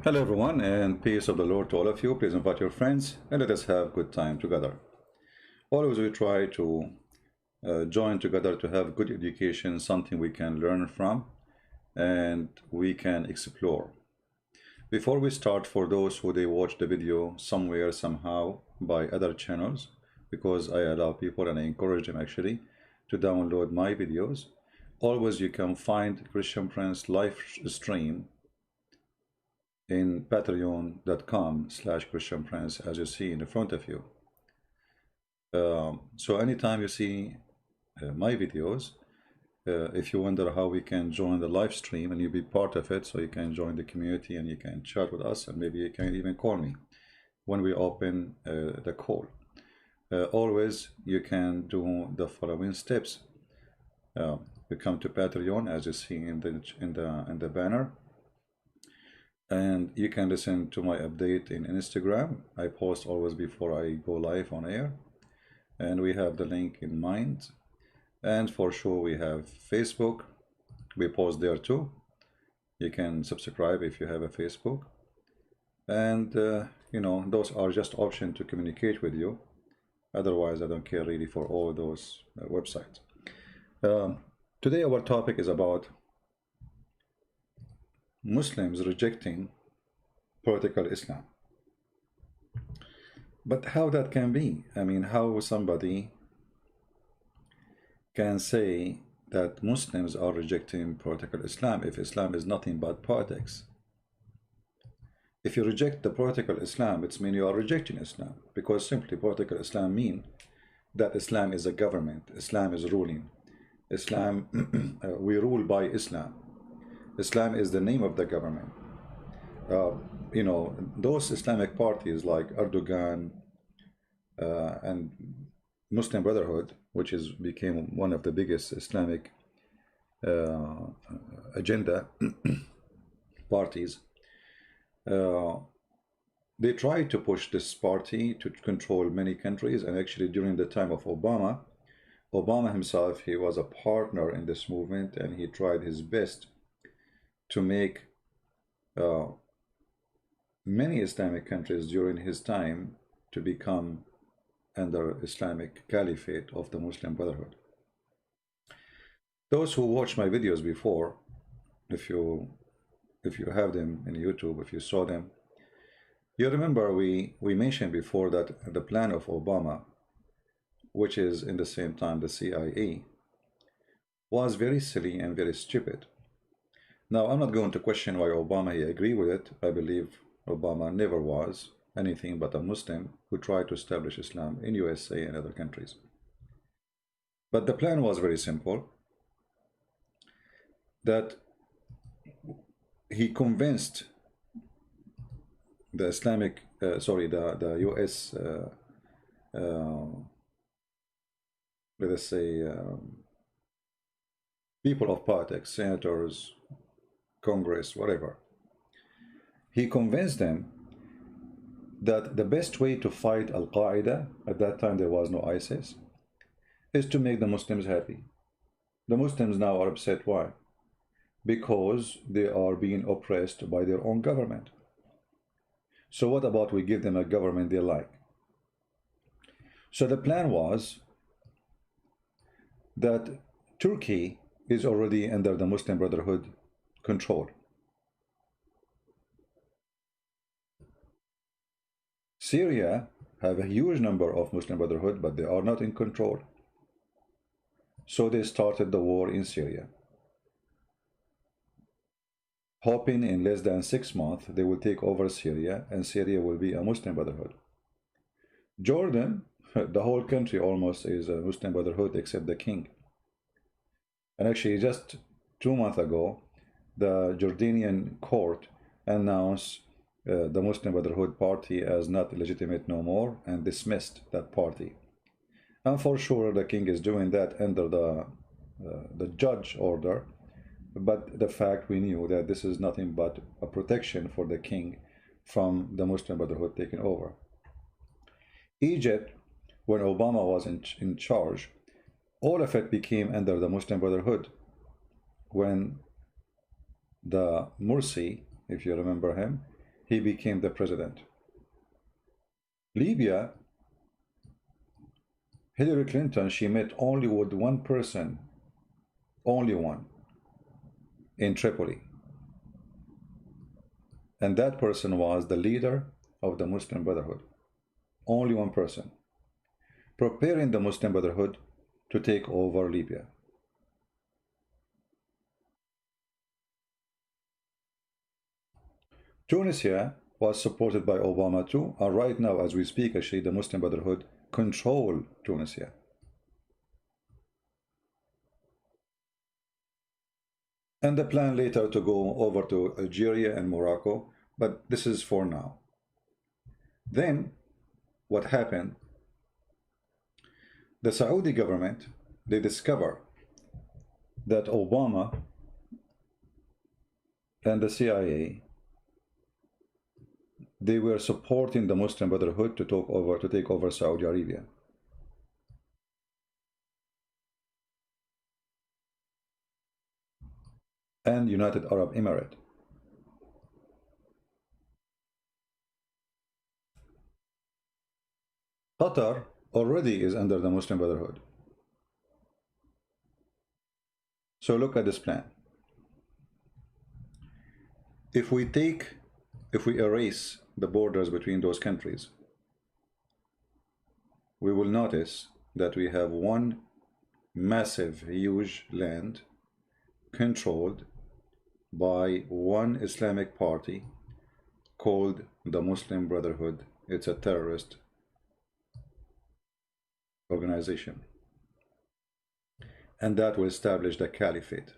Hello everyone, and peace of the Lord to all of you. Please invite your friends and let us have good time together. Always we try to join together to have good education, something we can learn from and we can explore. Before we start, for those who they watch the video somewhere, somehow by other channels, because I allow people and I encourage them actually to download my videos, always you can find Christian Prince live stream in patreon.com/Christian Prince, as you see in the front of you. So anytime you see my videos, if you wonder how we can join the live stream and you be part of it, so you can join the community and you can chat with us, and maybe you can even call me when we open the call. Always you can do the following steps. You come to Patreon, as you see in the banner, and you can listen to my update in Instagram. I post always before I go live on air, and we have the link in mind. And for sure we have Facebook, we post there too. You can subscribe if you have a Facebook, and you know, those are just options to communicate with you. Otherwise I don't care really for all those websites. Today our topic is about Muslims rejecting political Islam. But how that can be? I mean, how somebody can say that Muslims are rejecting political Islam if Islam is nothing but politics? If you reject the political Islam, it means you are rejecting Islam, because simply political Islam means that Islam is a government, Islam is ruling, Islam, we rule by Islam. Islam is the name of the government. You know, those Islamic parties like Erdogan and Muslim Brotherhood, which became one of the biggest Islamic agenda parties, they tried to push this party to control many countries. And actually during the time of Obama himself, he was a partner in this movement, and he tried his best to make many Islamic countries during his time to become under Islamic caliphate of the Muslim Brotherhood. Those who watched my videos before, if you have them in YouTube, if you saw them, you remember we mentioned before that the plan of Obama, which is in the same time the CIA, was very silly and very stupid. Now, I'm not going to question why Obama, he agreed with it. I believe Obama never was anything but a Muslim who tried to establish Islam in USA and other countries. But the plan was very simple, that he convinced the Islamic, the US, let us say, people of politics, senators, Congress, whatever. He convinced them that the best way to fight Al-Qaeda, at that time there was no ISIS, is to make the Muslims happy. The Muslims now are upset. Why? Because they are being oppressed by their own government. So what about we give them a government they like? So the plan was that Turkey is already under the Muslim Brotherhood control. Syria have a huge number of Muslim Brotherhood, but they are not in control. So they started the war in Syria, hoping in less than 6 months they will take over Syria and Syria will be a Muslim Brotherhood. Jordan, the whole country almost is a Muslim Brotherhood except the king. And actually just 2 months ago, the Jordanian court announced the Muslim Brotherhood party as not legitimate no more and dismissed that party. And for sure the king is doing that under the judge order, but the fact we knew that this is nothing but a protection for the king from the Muslim Brotherhood taking over. Egypt, when Obama was in charge, all of it became under the Muslim Brotherhood. When the Morsi, if you remember him, he became the president. Libya, Hillary Clinton, she met only with one person, only one, in Tripoli. And that person was the leader of the Muslim Brotherhood. Only one person. Preparing the Muslim Brotherhood to take over Libya. Tunisia was supported by Obama too, and right now as we speak, actually the Muslim Brotherhood control Tunisia. And the plan later to go over to Algeria and Morocco, but this is for now. Then what happened? The Saudi government, they discover that Obama and the CIA, they were supporting the Muslim Brotherhood to take over Saudi Arabia. And United Arab Emirates. Qatar already is under the Muslim Brotherhood. So look at this plan. If we erase the borders between those countries, we will notice that we have one massive, huge land controlled by one Islamic party called the Muslim Brotherhood. It's a terrorist organization. And that will establish the caliphate.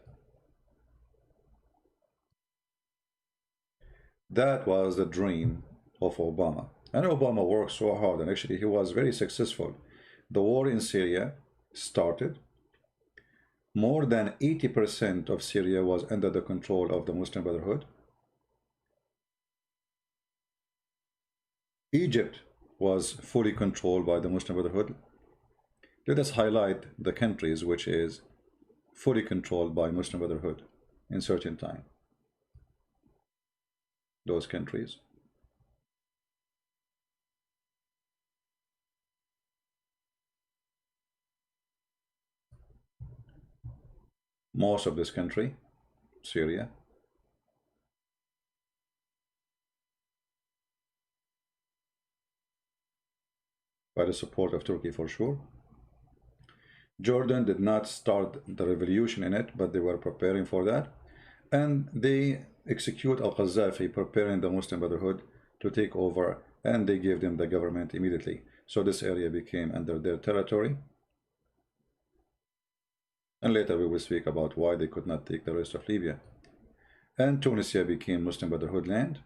That was the dream of Obama. And Obama worked so hard, and actually he was very successful. The war in Syria started. More than 80% of Syria was under the control of the Muslim Brotherhood. Egypt was fully controlled by the Muslim Brotherhood. Let us highlight the countries which is fully controlled by Muslim Brotherhood in certain time. Those countries. Most of this country, Syria. By the support of Turkey for sure. Jordan did not start the revolution in it, but they were preparing for that. And they execute al-Qaddafi, preparing the Muslim Brotherhood to take over, and they gave them the government immediately. So this area became under their territory. And later we will speak about why they could not take the rest of Libya. And Tunisia became Muslim Brotherhood land.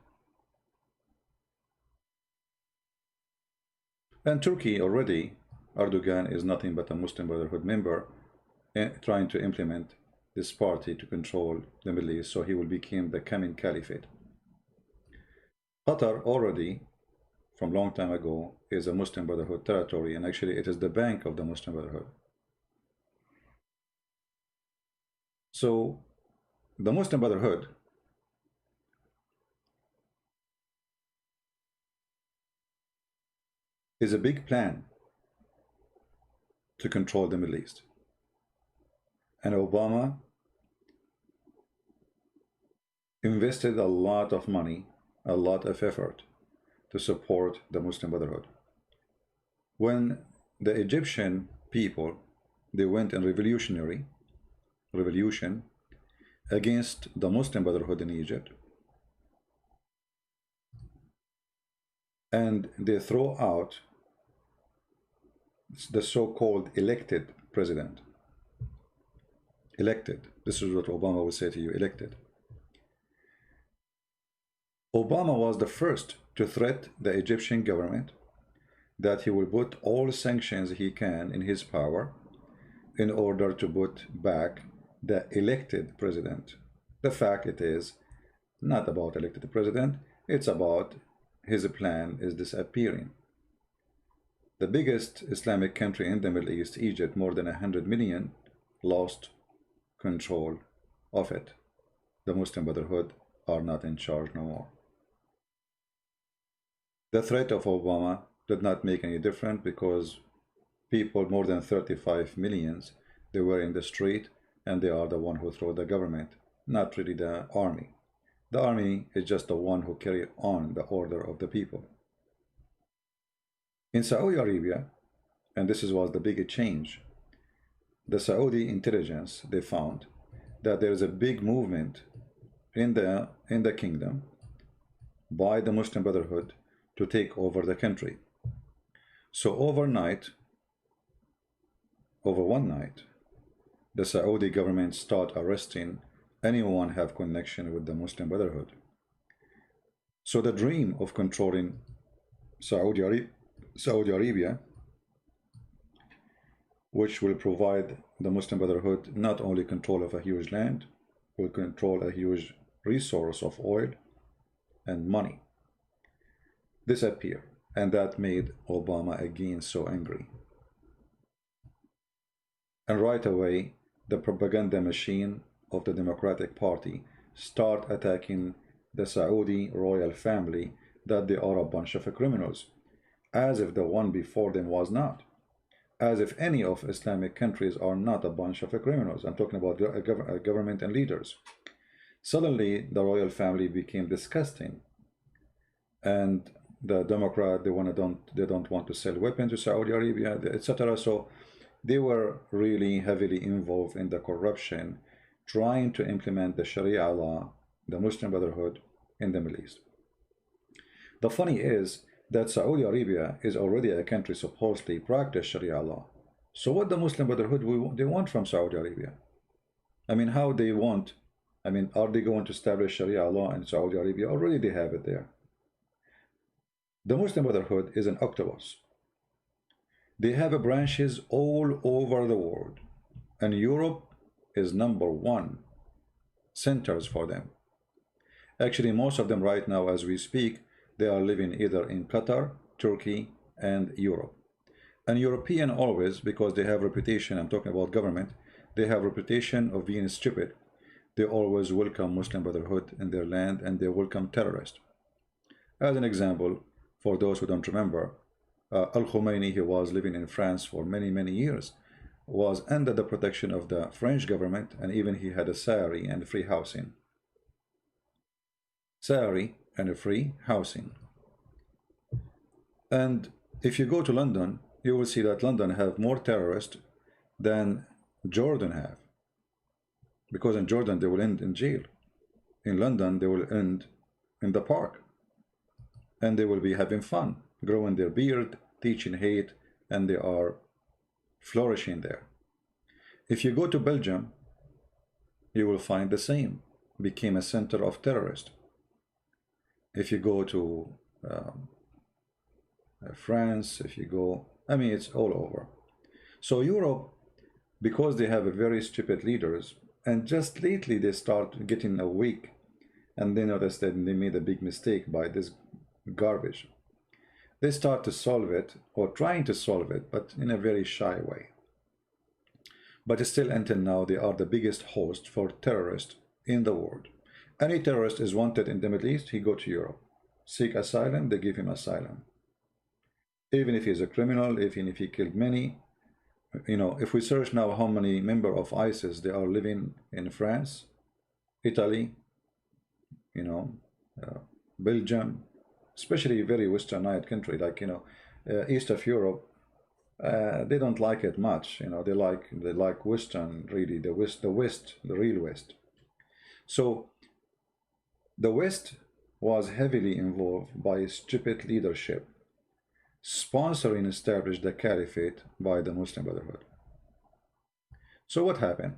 And Turkey already, Erdogan is nothing but a Muslim Brotherhood member, trying to implement this party to control the Middle East, so he will become the coming caliphate. Qatar already, from long time ago, is a Muslim Brotherhood territory, and actually it is the bank of the Muslim Brotherhood. So the Muslim Brotherhood is a big plan to control the Middle East. And Obama invested a lot of money, a lot of effort to support the Muslim Brotherhood. When the Egyptian people, they went in revolution against the Muslim Brotherhood in Egypt, and they throw out the so-called elected president. Elected. This is what Obama will say to you, elected. Obama was the first to threaten the Egyptian government that he will put all sanctions he can in his power in order to put back the elected president. The fact it is not about elected president, it's about his plan is disappearing. The biggest Islamic country in the Middle East, Egypt, more than 100 million, lost control of it. The Muslim Brotherhood are not in charge no more. The threat of Obama did not make any difference because people, more than 35 millions, they were in the street, and they are the one who throw the government, not really the army. The army is just the one who carry on the order of the people. In Saudi Arabia, and this was the big change, the Saudi intelligence, they found that there is a big movement in the kingdom by the Muslim Brotherhood to take over the country. So over one night, the Saudi government start arresting anyone have connection with the Muslim Brotherhood. So the dream of controlling Saudi Arabia, which will provide the Muslim Brotherhood not only control of a huge land, will control a huge resource of oil and money, disappear. And that made Obama again so angry. And right away, the propaganda machine of the Democratic Party start attacking the Saudi royal family, that they are a bunch of criminals, as if the one before them was not. As if any of Islamic countries are not a bunch of criminals. I'm talking about government and leaders. Suddenly, the royal family became disgusting, and the Democrat, they don't want to sell weapons to Saudi Arabia, etc. So they were really heavily involved in the corruption, trying to implement the Sharia law, the Muslim Brotherhood, in the Middle East. The funny is that Saudi Arabia is already a country supposedly practice Sharia law. So what the Muslim Brotherhood they want from Saudi Arabia? I mean, how they want? I mean, are they going to establish Sharia law in Saudi Arabia? Already they have it there. The Muslim Brotherhood is an octopus. They have branches all over the world, and Europe is #1 centers for them. Actually, most of them right now, as we speak, they are living either in Qatar, Turkey, and Europe. And European always, because they have reputation, I'm talking about government, they have reputation of being stupid. They always welcome Muslim Brotherhood in their land, and they welcome terrorists. As an example, for those who don't remember, Al-Khomeini, he was living in France for many years, was under the protection of the French government, and even he had a salary and free housing. Salary and a free housing. And if you go to London, you will see that London have more terrorists than Jordan have. Because in Jordan, they will end in jail. In London, they will end in the park. And they will be having fun, growing their beard, teaching hate, and they are flourishing there. If you go to Belgium, you will find the same. Became a center of terrorists. If you go to France, if you go, I mean, it's all over. So Europe, because they have a very stupid leaders, and just lately they start getting weak, and they notice that they made a big mistake by this garbage. They start to solve it, or trying to solve it, but in a very shy way. But still, until now, they are the biggest host for terrorists in the world. Any terrorist is wanted in the Middle East, he go to Europe. Seek asylum, they give him asylum. Even if he's a criminal, even if he killed many. You know, if we search now how many members of ISIS they are living in France, Italy, you know, Belgium, especially very westernized country like, you know, east of Europe, they don't like it much. You know, they like Western, really, the real West. So the West was heavily involved by stupid leadership, sponsoring established the caliphate by the Muslim Brotherhood. So what happened?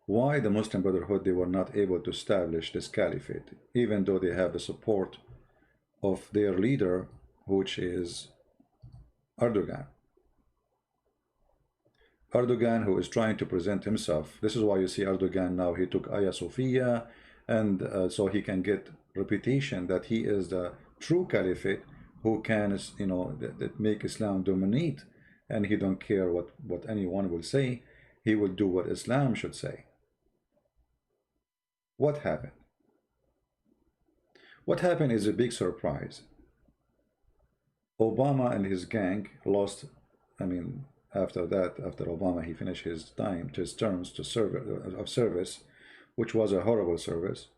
Why the Muslim Brotherhood, they were not able to establish this caliphate, even though they have the support of their leader, which is Erdogan. Erdogan, who is trying to present himself. This is why you see Erdogan now, he took Hagia Sophia, and so he can get reputation that he is the true caliphate who can, you know, that make Islam dominate, and he don't care what anyone will say. He will do what Islam should say. What happened? What happened is a big surprise. Obama and his gang lost, I mean, after that, after Obama, he finished his time, his terms to of service, which was a horrible service.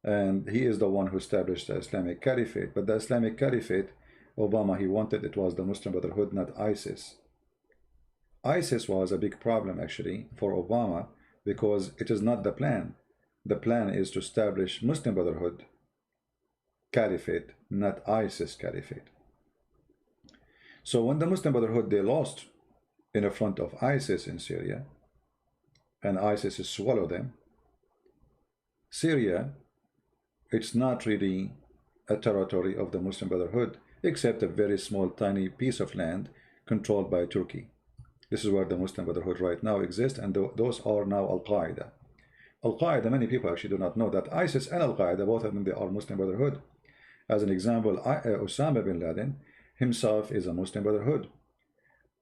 And he is the one who established the Islamic Caliphate. But the Islamic Caliphate, Obama, he wanted it was the Muslim Brotherhood, not ISIS. ISIS was a big problem, actually, for Obama, because it is not the plan. The plan is to establish Muslim Brotherhood Caliphate, not ISIS Caliphate. So when the Muslim Brotherhood, they lost in the front of ISIS in Syria, and ISIS swallowed them, Syria, it's not really a territory of the Muslim Brotherhood, except a very small, tiny piece of land controlled by Turkey. This is where the Muslim Brotherhood right now exists, and those are now Al-Qaeda. Al-Qaeda, many people actually do not know that ISIS and Al-Qaeda, both of them, they are Muslim Brotherhood. As an example, Osama bin Laden himself is a Muslim Brotherhood.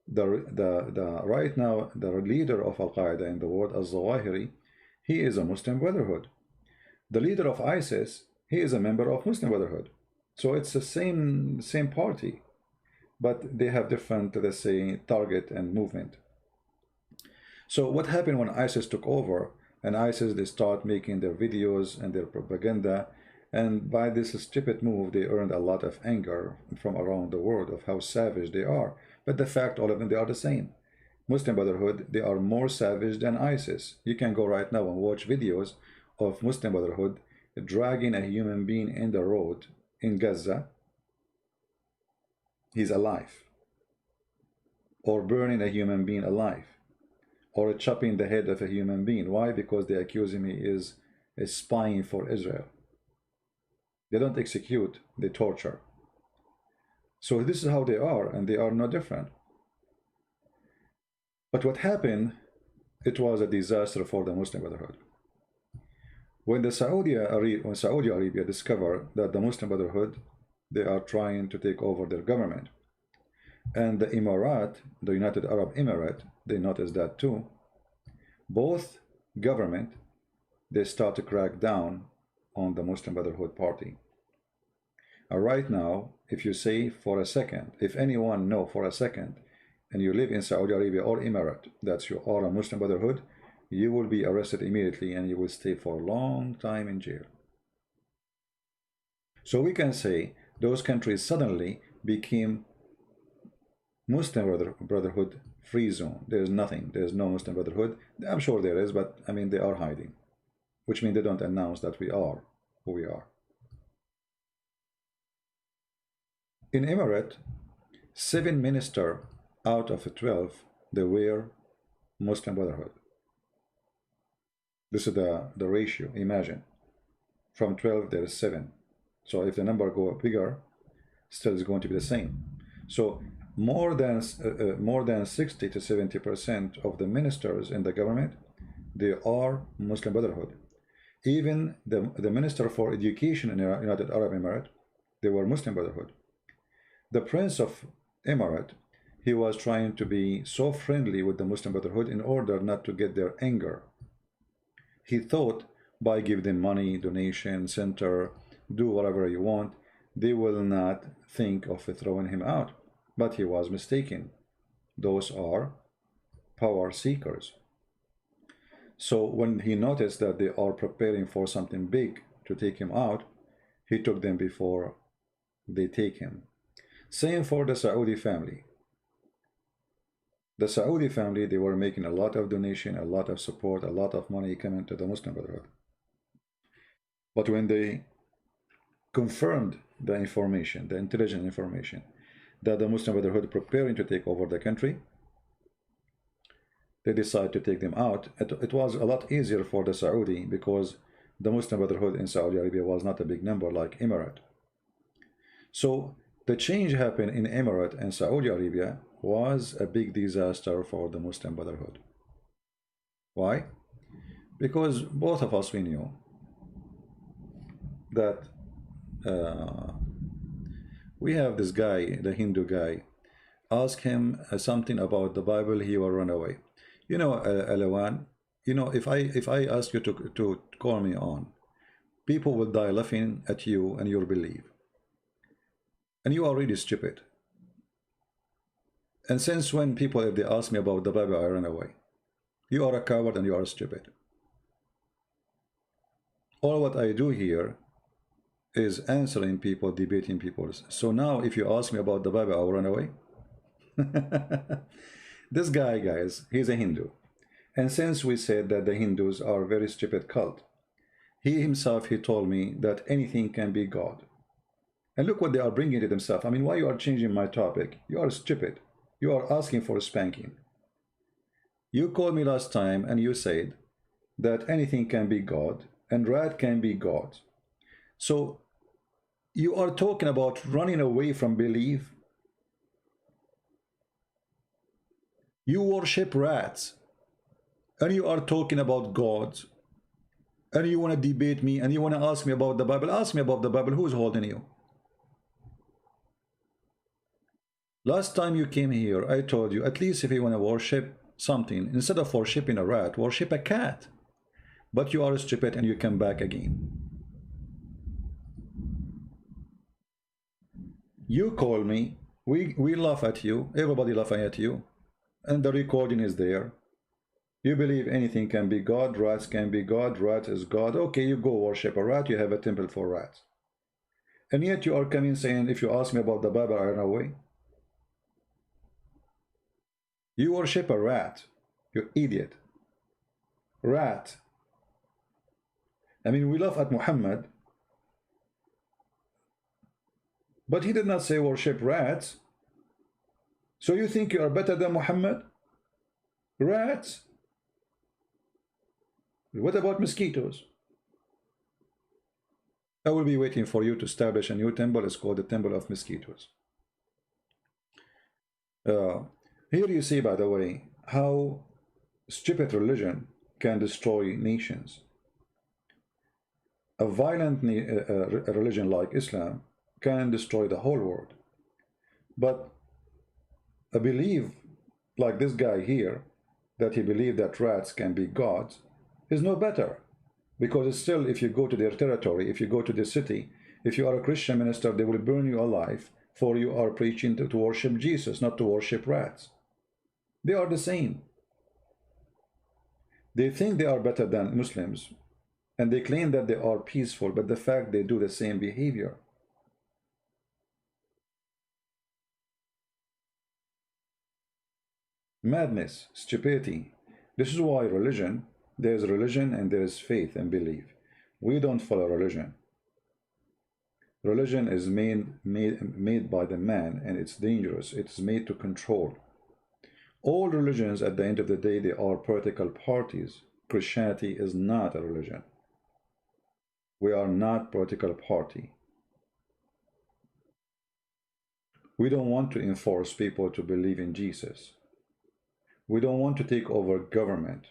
Right now, the leader of Al-Qaeda in the world, Al-Zawahiri, he is a Muslim Brotherhood. The leader of ISIS, he is a member of Muslim Brotherhood. So it's the same party, but they have different, let's say, target and movement. So what happened when ISIS took over, and ISIS, they start making their videos and their propaganda, and by this stupid move, they earned a lot of anger from around the world of how savage they are. But the fact, all of them, they are the same. Muslim Brotherhood, they are more savage than ISIS. You can go right now and watch videos of Muslim Brotherhood dragging a human being in the road in Gaza. He's alive. Or burning a human being alive. Or chopping the head of a human being. Why? Because they accuse him he is spying for Israel. They don't execute, they torture. So this is how they are, and they are no different. But what happened, it was a disaster for the Muslim Brotherhood. When Saudi Arabia discovered that the Muslim Brotherhood, they are trying to take over their government, and the Emirat, the United Arab Emirates, they noticed that too. Both government, they start to crack down on the Muslim Brotherhood party. Right now, if you say for a second, if anyone know for a second, and you live in Saudi Arabia or Emirate, that you are a Muslim Brotherhood, you will be arrested immediately and you will stay for a long time in jail. So we can say those countries suddenly became Muslim Brotherhood free zone. There is nothing. There is no Muslim Brotherhood. I'm sure there is, but I mean, they are hiding, which means they don't announce that we are who we are. In Emirate, 7 ministers out of 12, they were Muslim Brotherhood. This is the ratio. Imagine, from 12 there is 7. So if the number go bigger, still is going to be the same. So more than 60 to 70% of the ministers in the government, they are Muslim Brotherhood. Even the minister for education in the United Arab Emirates, they were Muslim Brotherhood. The Prince of Emirate, he was trying to be so friendly with the Muslim Brotherhood in order not to get their anger. He thought by giving them money, donation, center, do whatever you want, they will not think of throwing him out. But he was mistaken. Those are power seekers. So when he noticed that they are preparing for something big to take him out, he took them before they take him. Same for the Saudi family. The Saudi family, they were making a lot of donation, a lot of support, a lot of money coming to the Muslim Brotherhood. But when they confirmed the information, the intelligent information, that the Muslim Brotherhood preparing to take over the country, they decided to take them out. It was a lot easier for the Saudi because the Muslim Brotherhood in Saudi Arabia was not a big number like Emirate. So the change happened in Emirate and Saudi Arabia was a big disaster for the Muslim Brotherhood. Why? Because both of us, we knew that we have this guy, the Hindu guy, ask him something about the Bible, he will run away. You know, Alawan, you know, if I ask you to call me on, People will die laughing at you and your belief. And you are really stupid. And since when people, if they ask me about the Bible, I run away. You are a coward and you are stupid. All what I do here is answering people, debating people. So now if you ask me about the Bible, I'll run away. This guy, guys, he's a Hindu. And since we said that the Hindus are a very stupid cult, he himself, he told me that anything can be God. And look what they are bringing to themselves. I mean, why you are changing my topic? You are stupid. You are asking for a spanking. You called me last time and you said that anything can be God and rat can be God. So you are talking about running away from belief. You worship rats and you are talking about God, and you want to debate me and you want to ask me about the Bible. Ask me about the Bible. Who's holding you? Last time you came here, I told you, at least if you want to worship something, instead of worshiping a rat, worship a cat. But you are stupid and you come back again. You call me, we laugh at you, everybody laughing at you, and the recording is there. You believe anything can be God, rats can be God, rat is God. Okay, you go worship a rat, you have a temple for rats. And yet you are coming saying, if you ask me about the Bible, I run away. You worship a rat, you idiot. Rat. I mean, we laugh at Muhammad, but he did not say worship rats. So you think you are better than Muhammad? Rats? What about mosquitoes? I will be waiting for you to establish a new temple. It's called the Temple of Mosquitoes. Here you see, by the way, how stupid religion can destroy nations. A violent religion like Islam can destroy the whole world. But a belief like this guy here, that he believed that rats can be gods, is no better. Because it's still, if you go to their territory, if you go to the city, if you are a Christian minister, they will burn you alive, for you are preaching to worship Jesus, not to worship rats. They are the same. They think they are better than Muslims, and they claim that they are peaceful, but the fact they do the same behavior. Madness, stupidity. This is why religion, there is religion and there is faith and belief. We don't follow religion. Religion is made by the man, and it's dangerous. It's made to control. All religions, at the end of the day, they are political parties. Christianity is not a religion. We are not a political party. We don't want to enforce people to believe in Jesus. We don't want to take over government.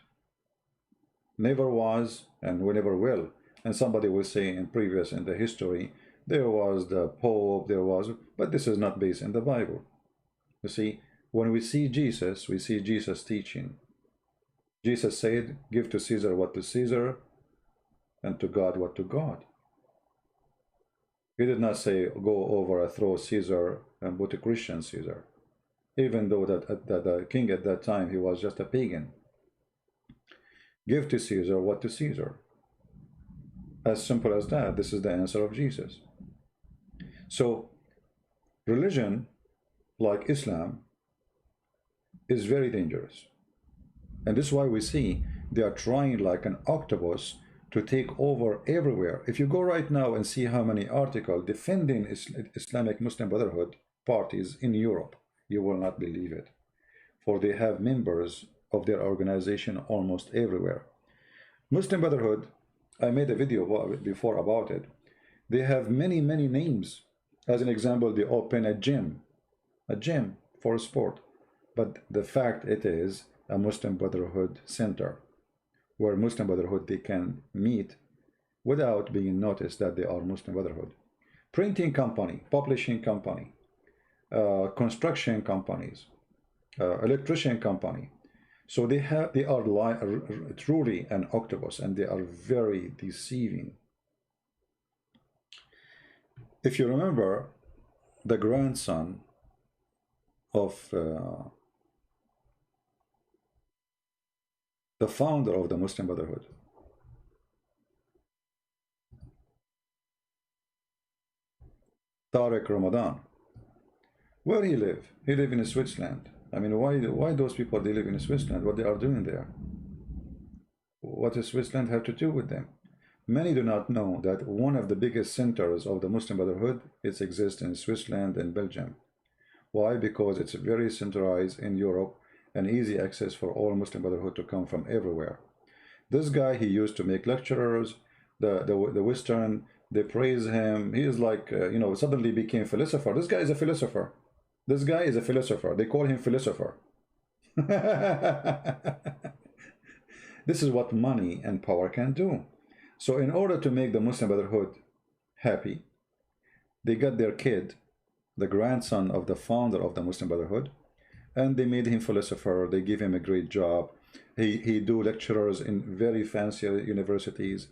Never was, and we never will. And somebody will say in the history, there was the Pope, but this is not based in the Bible. You see, when we see Jesus teaching. Jesus said, give to Caesar what to Caesar, and to God what to God. He did not say, go overthrow Caesar and put a Christian Caesar. Even though that the king at that time, he was just a pagan. Give to Caesar what to Caesar. As simple as that. This is the answer of Jesus. So, religion, like Islam, is very dangerous. And this is why we see they are trying like an octopus to take over everywhere. If you go right now and see how many articles defending Islamic Muslim Brotherhood parties in Europe, you will not believe it. For they have members of their organization almost everywhere. Muslim Brotherhood, I made a video before about it. They have many names. As an example, they open a gym for sport. But the fact it is a Muslim Brotherhood center, where Muslim Brotherhood, they can meet without being noticed that they are Muslim Brotherhood. Printing company, publishing company, construction companies, electrician company. So they are truly an octopus, and they are very deceiving. If you remember, the grandson of the founder of the Muslim Brotherhood, Tariq Ramadan, where he live? He live in Switzerland. I mean, why those people, they live in Switzerland? What they are doing there? What does Switzerland have to do with them? Many do not know that one of the biggest centers of the Muslim Brotherhood exists in Switzerland and Belgium. Why? Because it's very centralized in Europe and easy access for all Muslim Brotherhood to come from everywhere. This guy, he used to make lecturers, the Western, they praise him. He is like, you know, suddenly became philosopher. This guy is a philosopher. This guy is a philosopher. They call him philosopher. This is what money and power can do. So in order to make the Muslim Brotherhood happy, they got their kid, the grandson of the founder of the Muslim Brotherhood, and they made him philosopher. They give him a great job. He do lecturers in very fancy universities,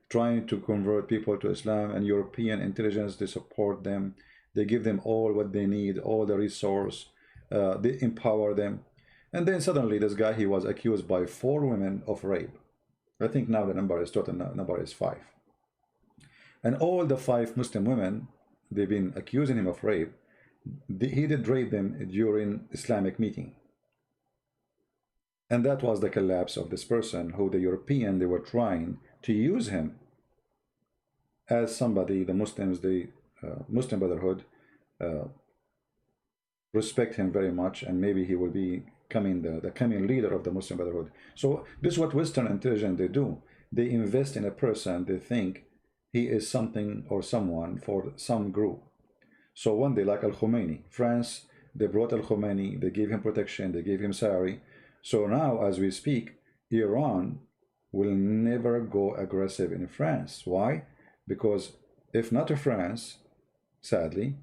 trying to convert people to Islam, and European intelligence, they support them. They give them all what they need, all the resource. They empower them. And then suddenly this guy, he was accused by 4 women of rape. I think now the total number is 5. And all the 5 Muslim women, they've been accusing him of rape. He did rape them during Islamic meeting. And that was the collapse of this person who the European, they were trying to use him as somebody, the Muslims, the Muslim Brotherhood respect him very much, and maybe he will be the coming leader of the Muslim Brotherhood. So this is what Western intelligence they do. They invest in a person. They think he is something or someone for some group. So one day, like Al-Khomeini, France, they brought Al-Khomeini, they gave him protection, they gave him salary. So now, as we speak, Iran will never go aggressive in France. Why? Because if not France, sadly,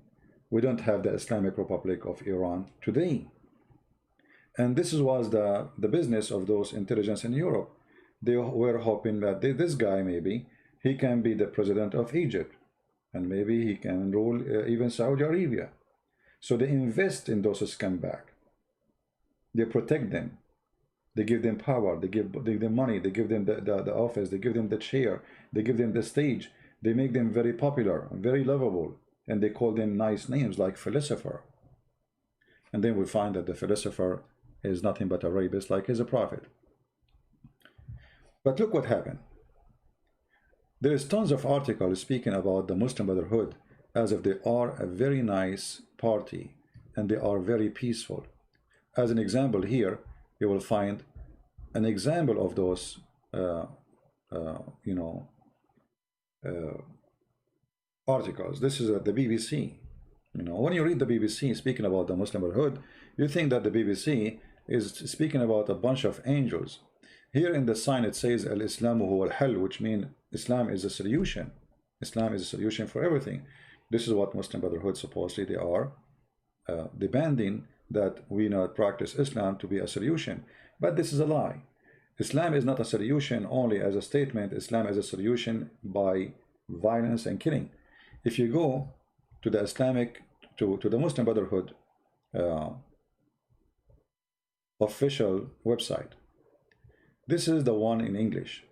we don't have the Islamic Republic of Iran today. And this was the business of those intelligence in Europe. They were hoping that this guy, maybe, he can be the president of Egypt. And maybe he can rule even Saudi Arabia. So they invest in those scumbags. They protect them. They give them power. They give them money. They give them the office. They give them the chair. They give them the stage. They make them very popular, very lovable. And they call them nice names like philosopher. And then we find that the philosopher is nothing but a rapist, like he's a prophet. But look what happened. There is tons of articles speaking about the Muslim Brotherhood as if they are a very nice party and they are very peaceful. As an example here, you will find an example of those, articles. This is at the BBC. You know, when you read the BBC speaking about the Muslim Brotherhood, you think that the BBC is speaking about a bunch of angels. Here in the sign it says Al-Islamu huwa al-hal, which means Islam is a solution. Islam is a solution for everything. This is what Muslim Brotherhood supposedly they are demanding, that we not practice Islam to be a solution. But this is a lie. Islam is not a solution only as a statement. Islam is a solution by violence and killing. If you go to the Islamic, to the Muslim Brotherhood official website, this is the one in English.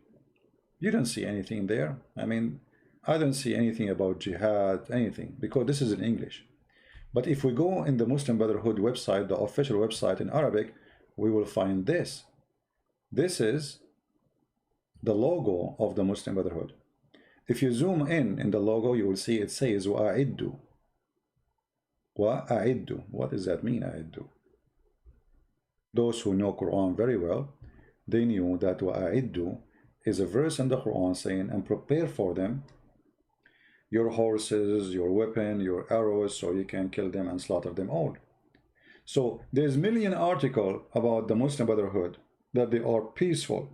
You don't see anything there. I mean, I don't see anything about jihad, anything, because this is in English. But if we go in the Muslim Brotherhood website, the official website in Arabic, we will find this. This is the logo of the Muslim Brotherhood. If you zoom in the logo, you will see it says وَأَعِدُّ. وَأَعِدُّ. What does that mean, أَعِدُّ? Those who know Quran very well, they knew that وَأَعِدُّ is a verse in the Quran saying, and prepare for them your horses, your weapon, your arrows, so you can kill them and slaughter them all. So there's million articles about the Muslim Brotherhood that they are peaceful.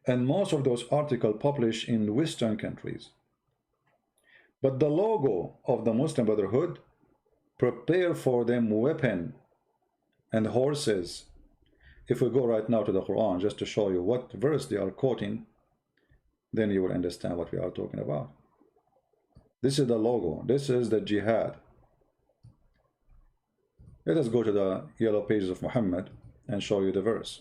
And most of those articles published in Western countries. But the logo of the Muslim Brotherhood, prepare for them weapon and horses. If we go right now to the Quran, just to show you what verse they are quoting, then you will understand what we are talking about. This is the logo. This is the jihad. Let us go to the yellow pages of Muhammad and show you the verse.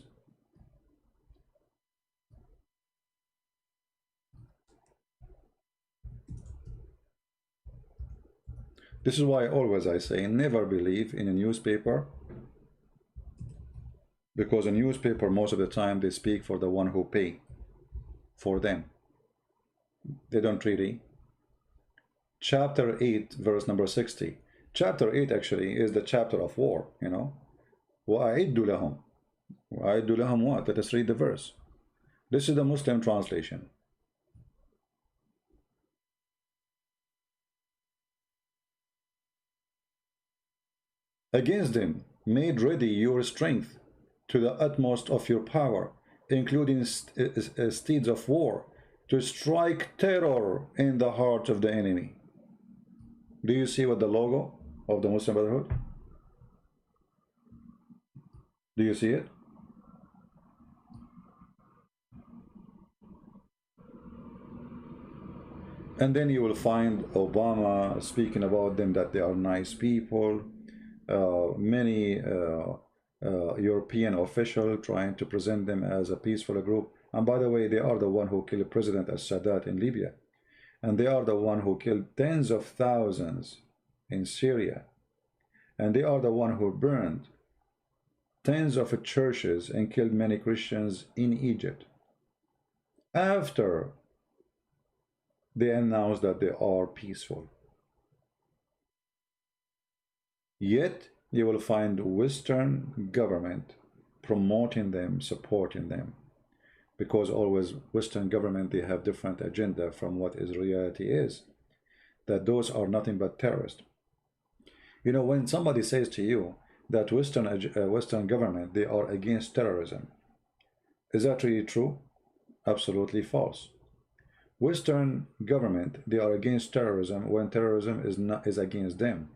This is why always I say never believe in a newspaper, because a newspaper most of the time they speak for the one who pay for them. They don't really. Chapter 8 verse number 60. Chapter 8 actually is the chapter of war, you know. وَأَعِدُّ لَهُمْ. وَأَعِدُّ لَهُمْ what? Let us read the verse. This is the Muslim translation. Against them, made ready your strength to the utmost of your power, including steeds of war, to strike terror in the heart of the enemy. Do you see what the logo of the Muslim Brotherhood? Do you see it? And then you will find Obama speaking about them, that they are nice people. Many European officials trying to present them as a peaceful group. And by the way, they are the one who killed President Assad in Libya. And they are the one who killed tens of thousands in Syria. And they are the one who burned tens of churches and killed many Christians in Egypt. After they announced that they are peaceful. Yet you will find Western government promoting them, supporting them, because always Western government, they have different agenda from what is reality is, that those are nothing but terrorists. You know, when somebody says to you that Western government, they are against terrorism, is that really true? Absolutely false. Western government, they are against terrorism when terrorism is against them.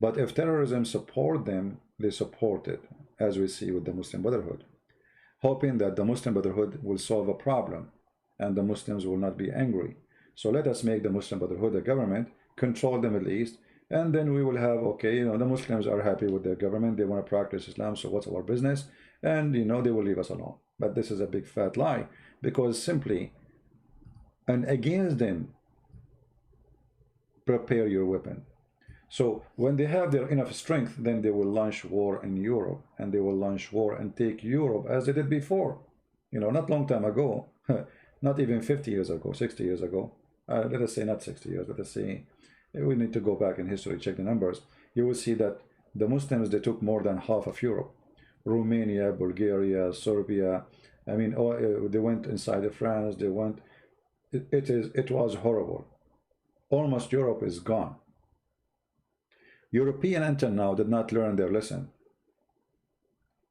But if terrorism support them, they support it, as we see with the Muslim Brotherhood, hoping that the Muslim Brotherhood will solve a problem and the Muslims will not be angry. So let us make the Muslim Brotherhood a government, control the Middle East, and then we will have, okay, you know, the Muslims are happy with their government, they want to practice Islam, so what's our business? And, you know, they will leave us alone. But this is a big fat lie, because simply, and against them, prepare your weapon. So when they have their enough strength, then they will launch war in Europe, and they will launch war and take Europe as they did before. You know, not long time ago, not even 50 years ago, 60 years ago, let us say not 60 years, let us say, we need to go back in history, check the numbers. You will see that the Muslims, they took more than half of Europe. Romania, Bulgaria, Serbia, I mean, they went inside of France, they went, it was horrible. Almost Europe is gone. European until now did not learn their lesson.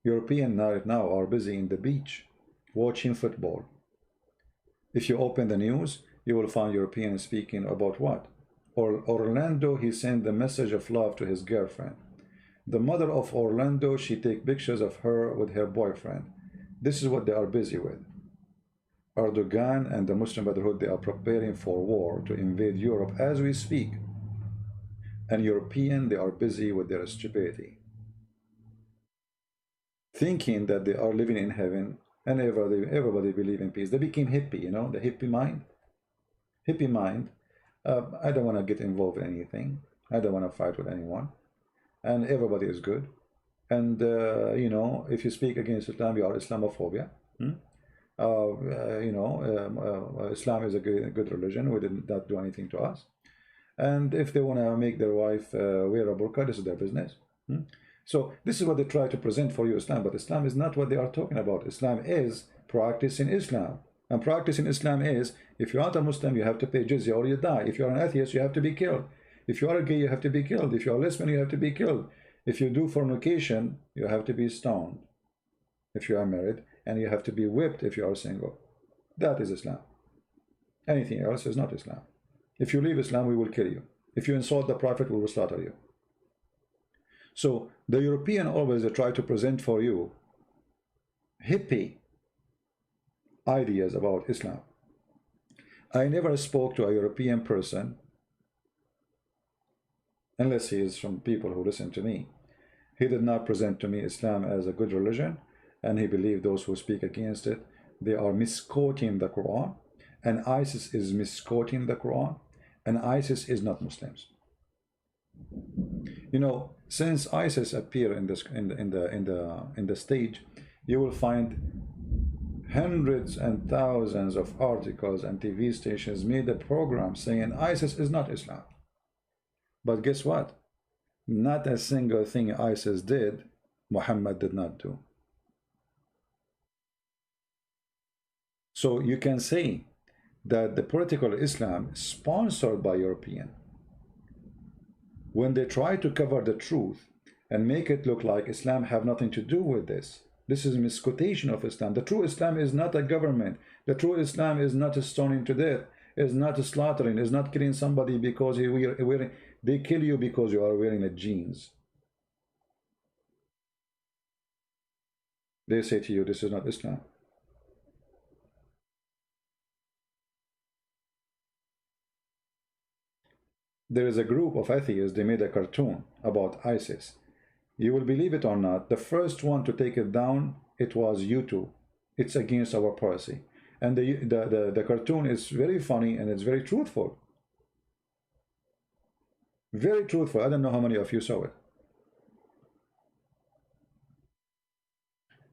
Europeans right now are busy in the beach watching football. If you open the news, you will find Europeans speaking about what? Orlando, he sent the message of love to his girlfriend. The mother of Orlando, she take pictures of her with her boyfriend. This is what they are busy with. Erdogan and the Muslim Brotherhood, they are preparing for war to invade Europe as we speak. And European, they are busy with their stupidity, thinking that they are living in heaven and everybody believe in peace. They became hippie, you know, the hippie mind. Hippie mind. I don't want to get involved in anything. I don't want to fight with anyone. And everybody is good. And, you know, if you speak against Islam, you are Islamophobia. Islam is a good religion. We did not do anything to us. And if they want to make their wife wear a burqa, this is their business. So this is what they try to present for you, Islam. But Islam is not what they are talking about. Islam is practicing Islam. And practicing Islam is, if you are a Muslim, you have to pay jizya or you die. If you are an atheist, you have to be killed. If you are a gay, you have to be killed. If you are a lesbian, you have to be killed. If you do fornication, you have to be stoned. If you are married, and you have to be whipped if you are single. That is Islam. Anything else is not Islam. If you leave Islam, we will kill you. If you insult the Prophet, we will slaughter you. So the European always try to present for you hippie ideas about Islam. I never spoke to a European person, unless he is from people who listen to me. He did not present to me Islam as a good religion, and he believed those who speak against it, they are misquoting the Quran, and ISIS is misquoting the Quran, and ISIS is not Muslims. You know, since ISIS appeared in this in the stage, you will find hundreds and thousands of articles and TV stations made a program saying ISIS is not Islam. But guess what? Not a single thing ISIS did, Muhammad did not do. So you can say that the political Islam is sponsored by European. When they try to cover the truth and make it look like Islam have nothing to do with this, this is a misquotation of Islam. The true Islam is not a government. The true Islam is not a stoning to death, is not a slaughtering, is not killing somebody because they kill you because you are wearing a jeans. They say to you, this is not Islam. There is a group of atheists, they made a cartoon about ISIS. You will believe it or not, the first one to take it down, it was YouTube. It's against our policy. And the cartoon is very funny and it's very truthful. Very truthful. I don't know how many of you saw it.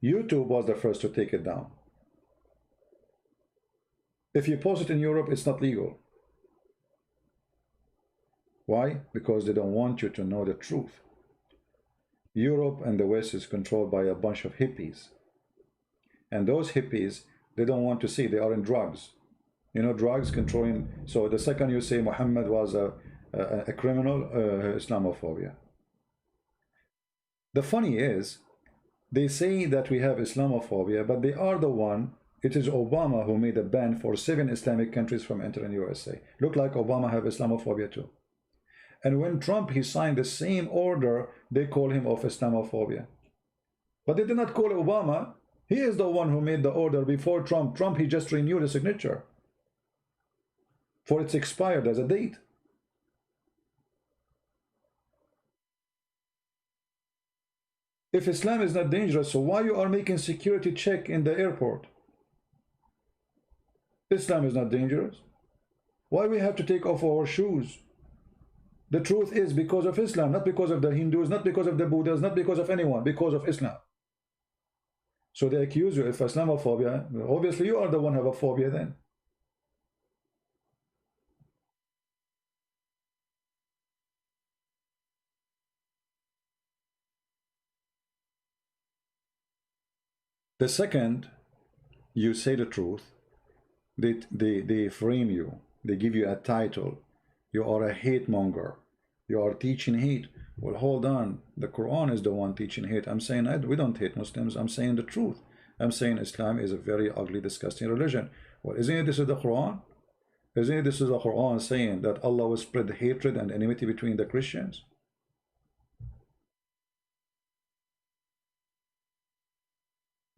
YouTube was the first to take it down. If you post it in Europe, it's not legal. Why? Because they don't want you to know the truth. Europe and the West is controlled by a bunch of hippies. And those hippies, they don't want to see, they are in drugs. You know, drugs controlling. So the second you say Muhammad was a criminal, Islamophobia. The funny is, they say that we have Islamophobia, but they are the one, it is Obama who made a ban for 7 Islamic countries from entering USA. Look like Obama have Islamophobia too. And when Trump, he signed the same order, they call him of Islamophobia. But they did not call Obama. He is the one who made the order before Trump. Trump, he just renewed the signature. For it's expired as a date. If Islam is not dangerous, so why you are making security check in the airport? Islam is not dangerous. Why we have to take off our shoes? The truth is because of Islam, not because of the Hindus, not because of the Buddhas, not because of anyone, because of Islam. So they accuse you of Islamophobia. Obviously you are the one who have a phobia then. The second you say the truth, they frame you, they give you a title. You are a hate monger. You are teaching hate. Well, hold on. The Quran is the one teaching hate. I'm saying we don't hate Muslims. I'm saying the truth. I'm saying Islam is a very ugly, disgusting religion. Well, isn't it this is the Quran? Isn't it this is the Quran saying that Allah will spread hatred and enmity between the Christians?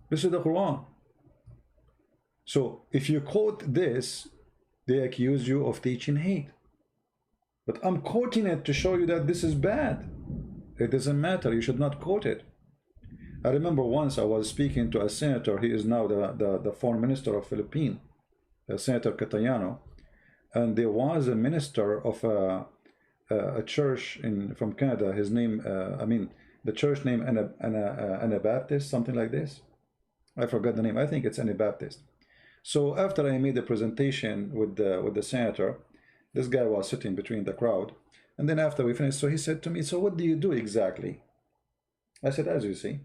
This is the Quran. So if you quote this, they accuse you of teaching hate. But I'm quoting it to show you that this is bad. It doesn't matter. You should not quote it. I remember once I was speaking to a senator. He is now the foreign minister of Philippines, Senator Catayano. And there was a minister of a church from Canada. His name, the church name Anabaptist, something like this. I forgot the name. I think it's Anabaptist. So after I made the presentation with the senator, this guy was sitting between the crowd. And then after we finished, so he said to me, so what do you do exactly? I said, as you see.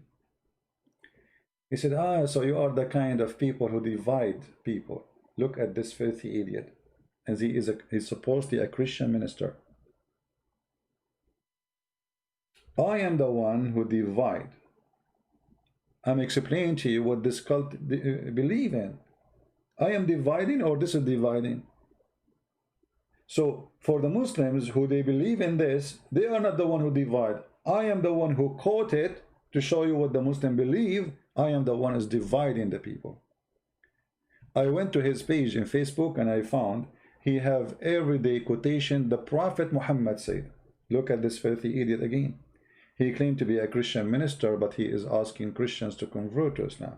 He said, so you are the kind of people who divide people. Look at this filthy idiot. And he's supposedly a Christian minister. I am the one who divide. I'm explaining to you what this cult believe in. I am dividing, or this is dividing. So for the Muslims who they believe in this, they are not the one who divide. I am the one who quote it to show you what the Muslim believe. I am the one who is dividing the people. I went to his page in Facebook and I found he have everyday quotation the Prophet Muhammad said. Look at this filthy idiot again. He claimed to be a Christian minister, but he is asking Christians to convert to Islam.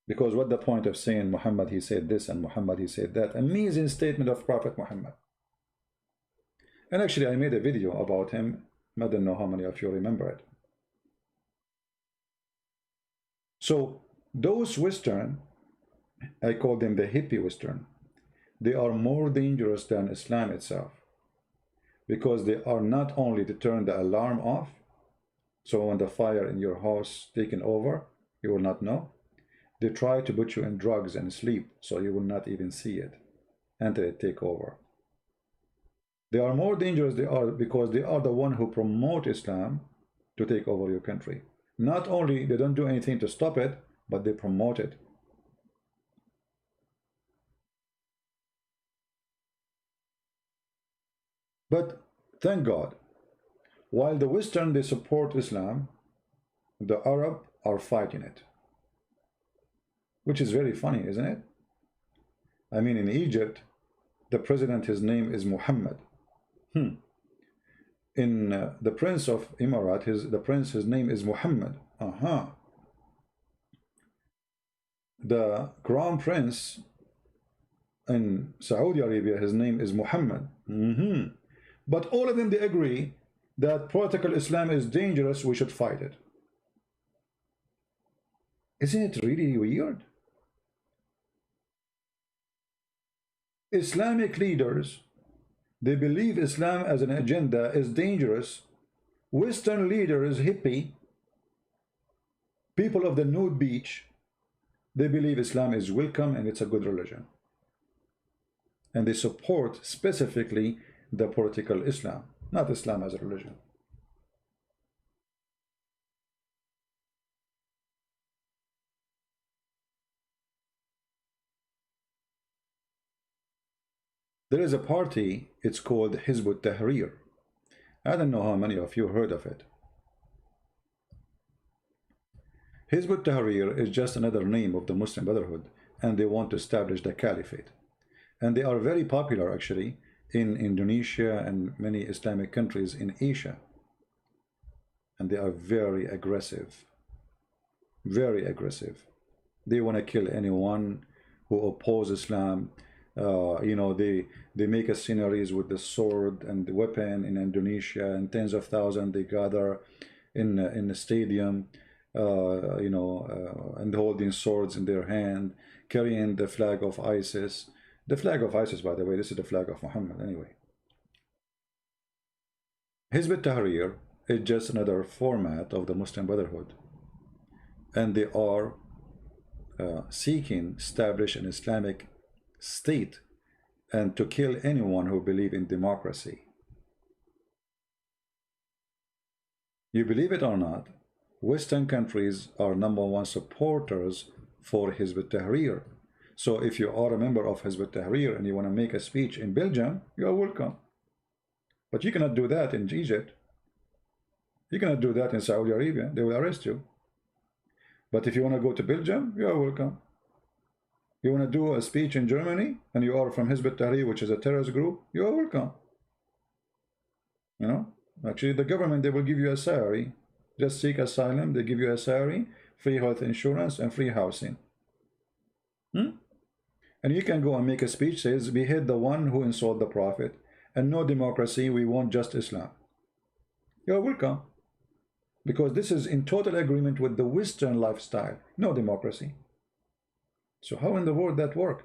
Because what the point of saying Muhammad he said this and Muhammad he said that? Amazing statement of Prophet Muhammad. And actually I made a video about him. I don't know how many of you remember it. So those Western, I call them the hippie Western, they are more dangerous than Islam itself, because they are not only to turn the alarm off, so when the fire in your house taken over, you will not know. They try to put you in drugs and sleep, so you will not even see it until it take over. They are more dangerous because they are the one who promote Islam to take over your country. Not only they don't do anything to stop it, but they promote it. But thank God, while the Western they support Islam, the Arab are fighting it. Which is very funny, isn't it? I mean, in Egypt, the president, his name is Muhammad. In the Prince of Emirat, his name is Muhammad. The Crown Prince in Saudi Arabia, his name is Muhammad. But all of them, they agree that political Islam is dangerous, we should fight it. Isn't it really weird? Islamic leaders, they believe Islam as an agenda is dangerous. Western leaders, hippie, people of the nude beach, they believe Islam is welcome and it's a good religion. And they support specifically the political Islam, not Islam as a religion. There is a party, it's called Hizb ut-Tahrir. I don't know how many of you heard of it. Hizb ut-Tahrir is just another name of the Muslim Brotherhood, and they want to establish the caliphate. And they are very popular actually in Indonesia and many Islamic countries in Asia. And they are very aggressive. Very aggressive. They want to kill anyone who opposes Islam. You know, they make a sceneries with the sword and the weapon in Indonesia, and tens of thousands they gather in the stadium, you know, and holding swords in their hand, carrying the flag of ISIS. The flag of ISIS, by the way, this is the flag of Muhammad anyway. Hizb ut-Tahrir is just another format of the Muslim Brotherhood, and they are seeking establish an Islamic state and to kill anyone who believes in democracy. You believe it or not, Western countries are #1 supporters for Hizb ut-Tahrir. So if you are a member of Hizb ut-Tahrir and you want to make a speech in Belgium, you are welcome. But you cannot do that in Egypt. You cannot do that in Saudi Arabia. They will arrest you. But if you want to go to Belgium, you are welcome. You want to do a speech in Germany and you are from Hizb ut-Tahrir, which is a terrorist group, you are welcome. You know, actually the government, they will give you a salary. Just seek asylum, they give you a salary, free health insurance and free housing. And you can go and make a speech says, we hate the one who insulted the Prophet, and no democracy, we want just Islam. You are welcome. Because this is in total agreement with the Western lifestyle, no democracy. So how in the world that work?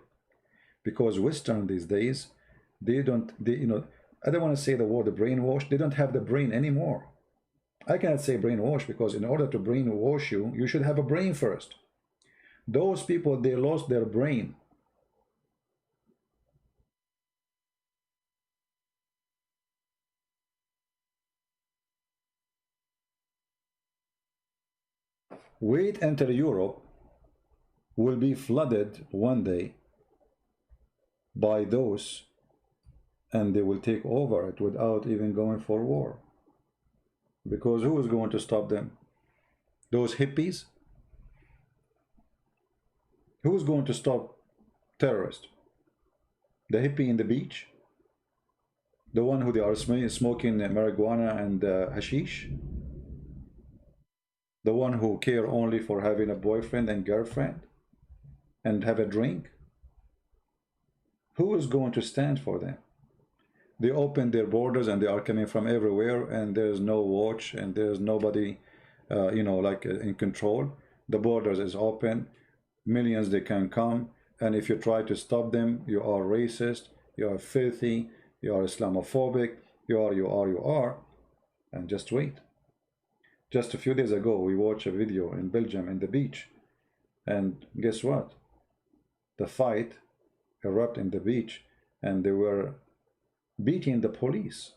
Because Western these days, you know, I don't want to say the word brainwash, they don't have the brain anymore. I cannot say brainwash because in order to brainwash you, you should have a brain first. Those people, they lost their brain. Wait until Europe will be flooded one day by those, and they will take over it without even going for war. Because who is going to stop them? Those hippies? Who's going to stop terrorists? The hippie in the beach? The one who they are smoking marijuana and hashish? The one who care only for having a boyfriend and girlfriend and have a drink? Who is going to stand for them? They open their borders and they are coming from everywhere, and there's no watch and there's nobody you know, like in control. The borders is open, millions they can come, and if you try to stop them, you are racist, you are filthy, you are Islamophobic, you are, and just wait. Just a few days ago, we watched a video in Belgium in the beach, and guess what? The fight erupted in the beach, and they were beating the police.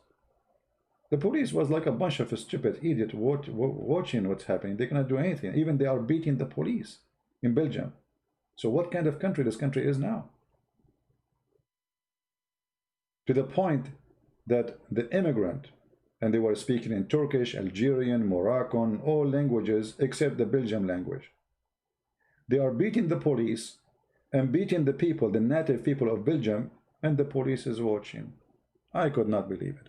The police was like a bunch of stupid idiots watching what's happening. They cannot do anything. Even they are beating the police in Belgium. So what kind of country this country is now? To the point that the immigrant, and they were speaking in Turkish, Algerian, Moroccan, all languages except the Belgian language. They are beating the police and beating the people, the native people of Belgium, and the police is watching. I could not believe it.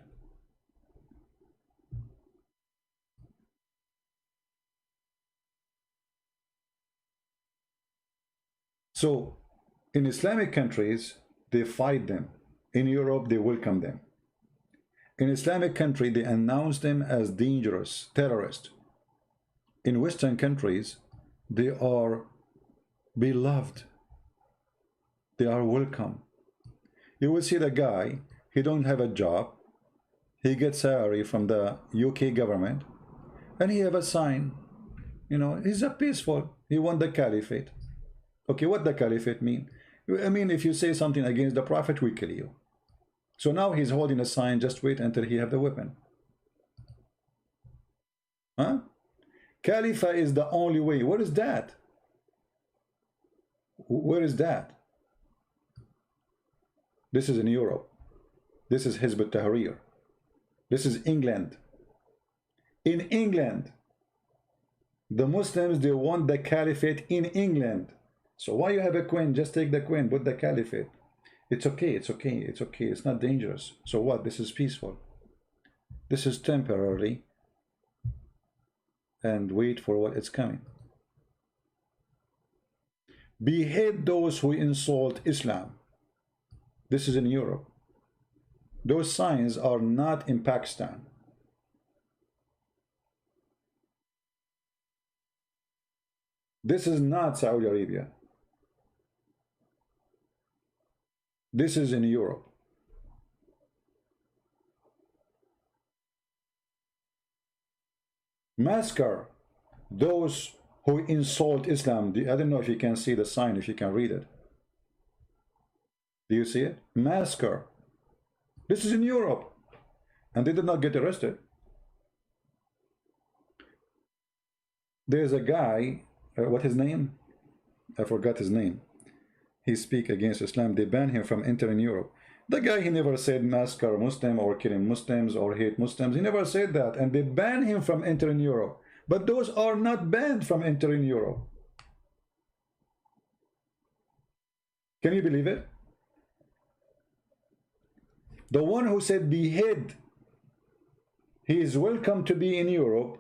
So, in Islamic countries, they fight them. In Europe, they welcome them. In Islamic country, they announce them as dangerous, terrorists. In Western countries, they are beloved. They are welcome. You will see the guy, he don't have a job. He gets salary from the UK government. And he have a sign. You know, he's a peaceful. He want the caliphate. Okay, what the caliphate mean? I mean, if you say something against the prophet, we kill you. So now he's holding a sign, just wait until he have the weapon. Huh? Caliphate is the only way. What is that? Where is that? This is in Europe. This is Hizb ut-Tahrir. This is England. In England, the Muslims, they want the caliphate in England. So why you have a queen? Just take the queen, put the caliphate. It's okay, it's okay, it's okay. It's not dangerous. So what? This is peaceful. This is temporary. And wait for what is coming. Behead those who insult Islam. This is in Europe. Those signs are not in Pakistan. This is not Saudi Arabia. This is in Europe. Massacre those who insult Islam. I don't know if you can see the sign, if you can read it. Do you see it? Massacre. This is in Europe. And they did not get arrested. There's a guy, what his name? I forgot his name. He speak against Islam. They ban him from entering Europe. The guy, he never said massacre Muslim or killing Muslims or hate Muslims. He never said that. And they ban him from entering Europe. But those are not banned from entering Europe. Can you believe it? The one who said behead, he is welcome to be in Europe.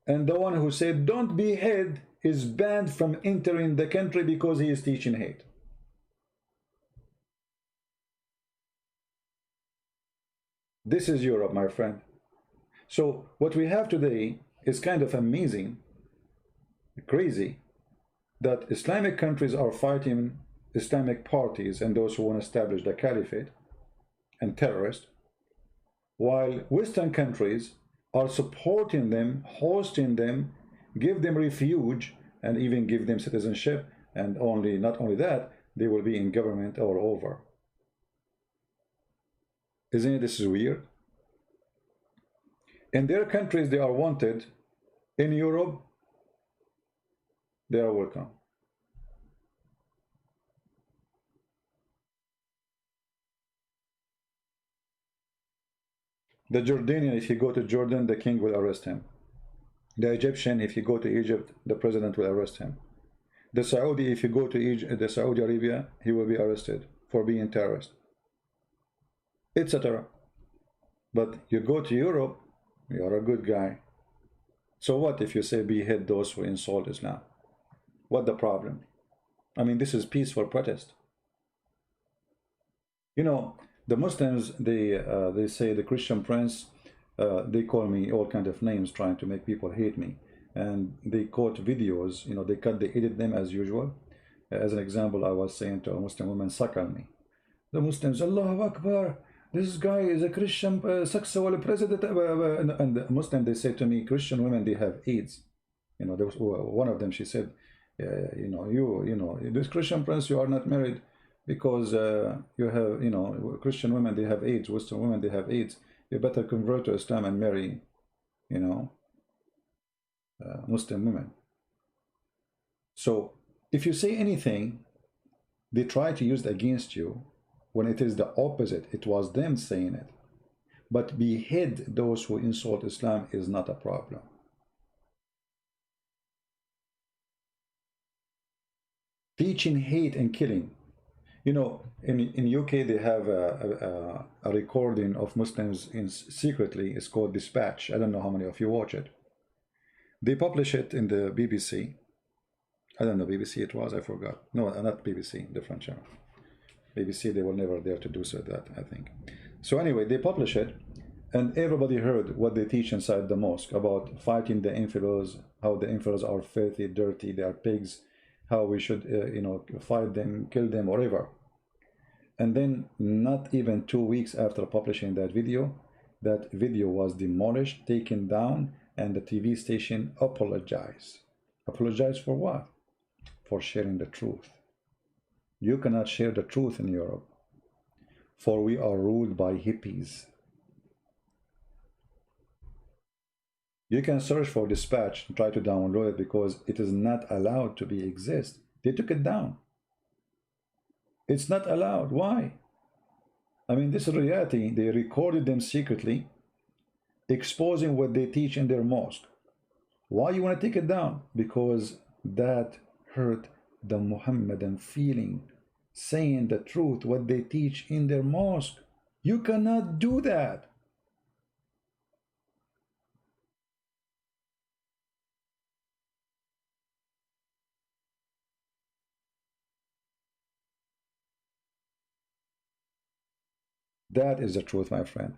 And the one who said don't behead is banned from entering the country because he is teaching hate. This is Europe, my friend. So what we have today is kind of amazing, crazy, that Islamic countries are fighting Islamic parties and those who want to establish the caliphate and terrorists, while Western countries are supporting them, hosting them, give them refuge, and even give them citizenship, and not only that, they will be in government all over. Isn't it? This is weird. In their countries, they are wanted. In Europe, they are welcome. The Jordanian, if you go to Jordan, the king will arrest him. The Egyptian, if you go to Egypt, the president will arrest him. The Saudi, if you go to Egypt, the Saudi Arabia, he will be arrested for being terrorist, etc. But you go to Europe, you are a good guy. So what if you say behead those who insult Islam? What the problem? I mean, this is peaceful protest. You know, the Muslims, they say the Christian Prince, they call me all kind of names trying to make people hate me. And they quote videos, you know, they edit them as usual. As an example, I was saying to a Muslim woman, suckle me. The Muslims, Allahu Akbar, this guy is a Christian sexual president. And the Muslim, they say to me, Christian women, they have AIDS. You know, there was one of them, she said, you know, this Christian Prince, you are not married because you have, you know, Christian women, they have AIDS, Western women, they have AIDS. You better convert to Islam and marry, you know, Muslim women. So if you say anything, they try to use it against you when it is the opposite. It was them saying it. But behead those who insult Islam is not a problem. Teaching hate and killing. You know, in UK they have a recording of Muslims secretly. It's called Dispatch. I don't know how many of you watch it. They publish it in the BBC. I don't know, BBC it was, I forgot. No, not BBC, different channel. BBC, they will never dare to do so that, I think. So anyway, they publish it, and everybody heard what they teach inside the mosque about fighting the infidels, how the infidels are filthy, dirty, they are pigs, how we should, you know, fight them, kill them, whatever. And then not even 2 weeks after publishing that video was demolished, taken down, and the TV station apologized. Apologize for what? For sharing the truth. You cannot share the truth in Europe, for we are ruled by hippies. You can search for Dispatch and try to download it because it is not allowed to be exist. They took it down. It's not allowed. Why? I mean, this is reality. They recorded them secretly, exposing what they teach in their mosque. Why you want to take it down? Because that hurt the Muhammadan feeling, saying the truth, what they teach in their mosque. You cannot do that. That is the truth, my friend.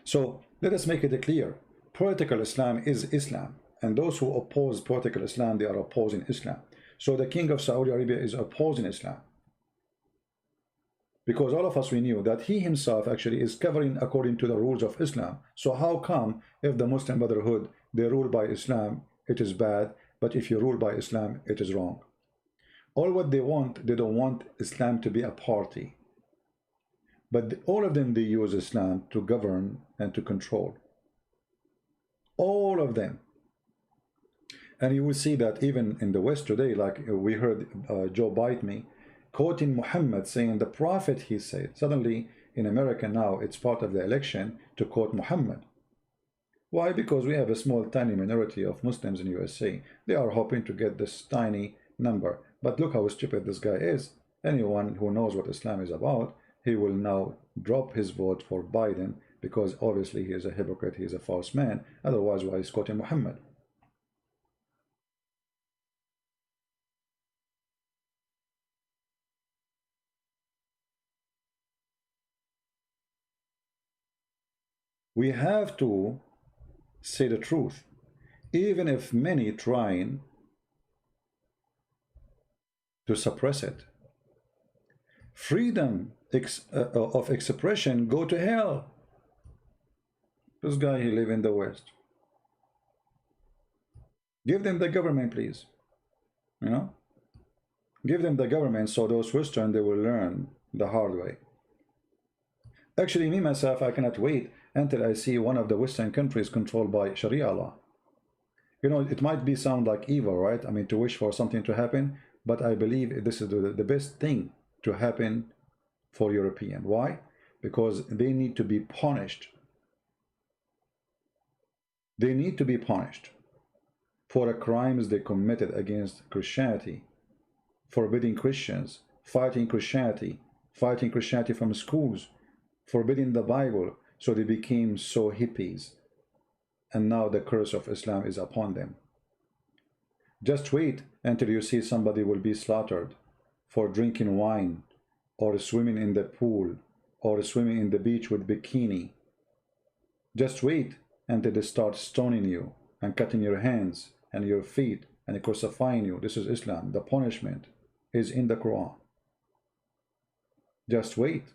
So let us make it clear. Political Islam is Islam, and those who oppose political Islam, they are opposing Islam. So the king of Saudi Arabia is opposing Islam, because all of us, we knew that he himself actually is covering according to the rules of Islam. So how come if the Muslim Brotherhood, they rule by Islam, it is bad, but if you rule by Islam, it is wrong? All what they want, they don't want Islam to be a party, but all of them, they use Islam to govern and to control. All of them. And you will see that even in the West today, like we heard Joe Biden quoting Muhammad, saying the prophet, he said. Suddenly in America now, it's part of the election to quote Muhammad. Why? Because we have a small tiny minority of Muslims in USA. They are hoping to get this tiny number. But look how stupid this guy is. Anyone who knows what Islam is about, he will now drop his vote for Biden, because obviously he is a hypocrite, he is a false man. Otherwise, why is quoting Muhammad? We have to say the truth, even if many trying to suppress it. Freedom of expression, go to hell. This guy, he live in the West. Give them the government, please. You know, give them the government, so those Western, they will learn the hard way. Actually, me myself, I cannot wait until I see one of the Western countries controlled by Sharia law. You know, it might be sound like evil, right? I mean, to wish for something to happen, but I believe this is the best thing to happen for European. Why? Because they need to be punished. They need to be punished for the crimes they committed against Christianity forbidding Christians, fighting Christianity from schools, forbidding the Bible, so they became so hippies. And now the curse of Islam is upon them. Just wait until you see somebody will be slaughtered for drinking wine, or swimming in the pool, or swimming in the beach with bikini. Just wait until they start stoning you and cutting your hands and your feet and crucifying you. This is Islam. The punishment is in the Quran. Just wait.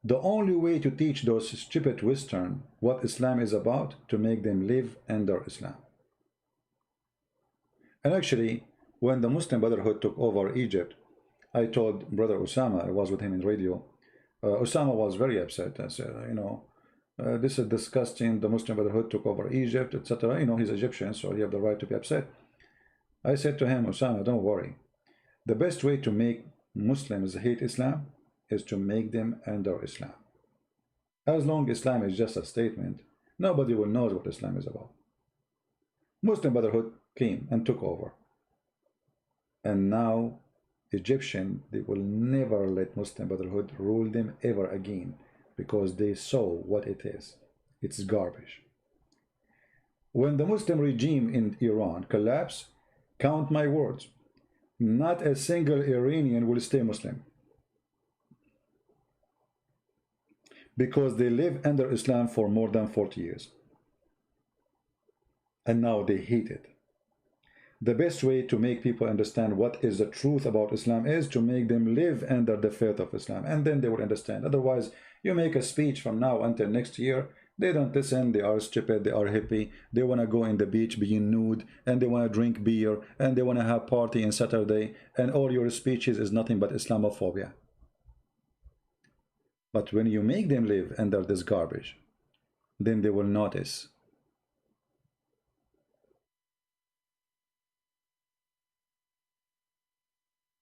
The only way to teach those stupid Western what Islam is about, to make them live under Islam. And actually, when the Muslim Brotherhood took over Egypt, I told Brother Osama, I was with him in radio, Osama was very upset. I said, you know, this is disgusting, the Muslim Brotherhood took over Egypt, etc. You know, he's Egyptian, so he have the right to be upset. I said to him, Osama, don't worry. The best way to make Muslims hate Islam is to make them under Islam. As long as Islam is just a statement, nobody will know what Islam is about. Muslim Brotherhood came and took over. And now Egyptian, they will never let Muslim Brotherhood rule them ever again, because they saw what it is. It's garbage. When the Muslim regime in Iran collapse, count my words, not a single Iranian will stay Muslim, because they live under Islam for more than 40 years. And now they hate it. The best way to make people understand what is the truth about Islam is to make them live under the faith of Islam, and then they will understand. Otherwise, you make a speech from now until next year, they don't listen, they are stupid, they are hippie, they want to go in the beach being nude, and they want to drink beer, and they want to have party on Saturday, and all your speeches is nothing but Islamophobia. But when you make them live under this garbage, then they will notice.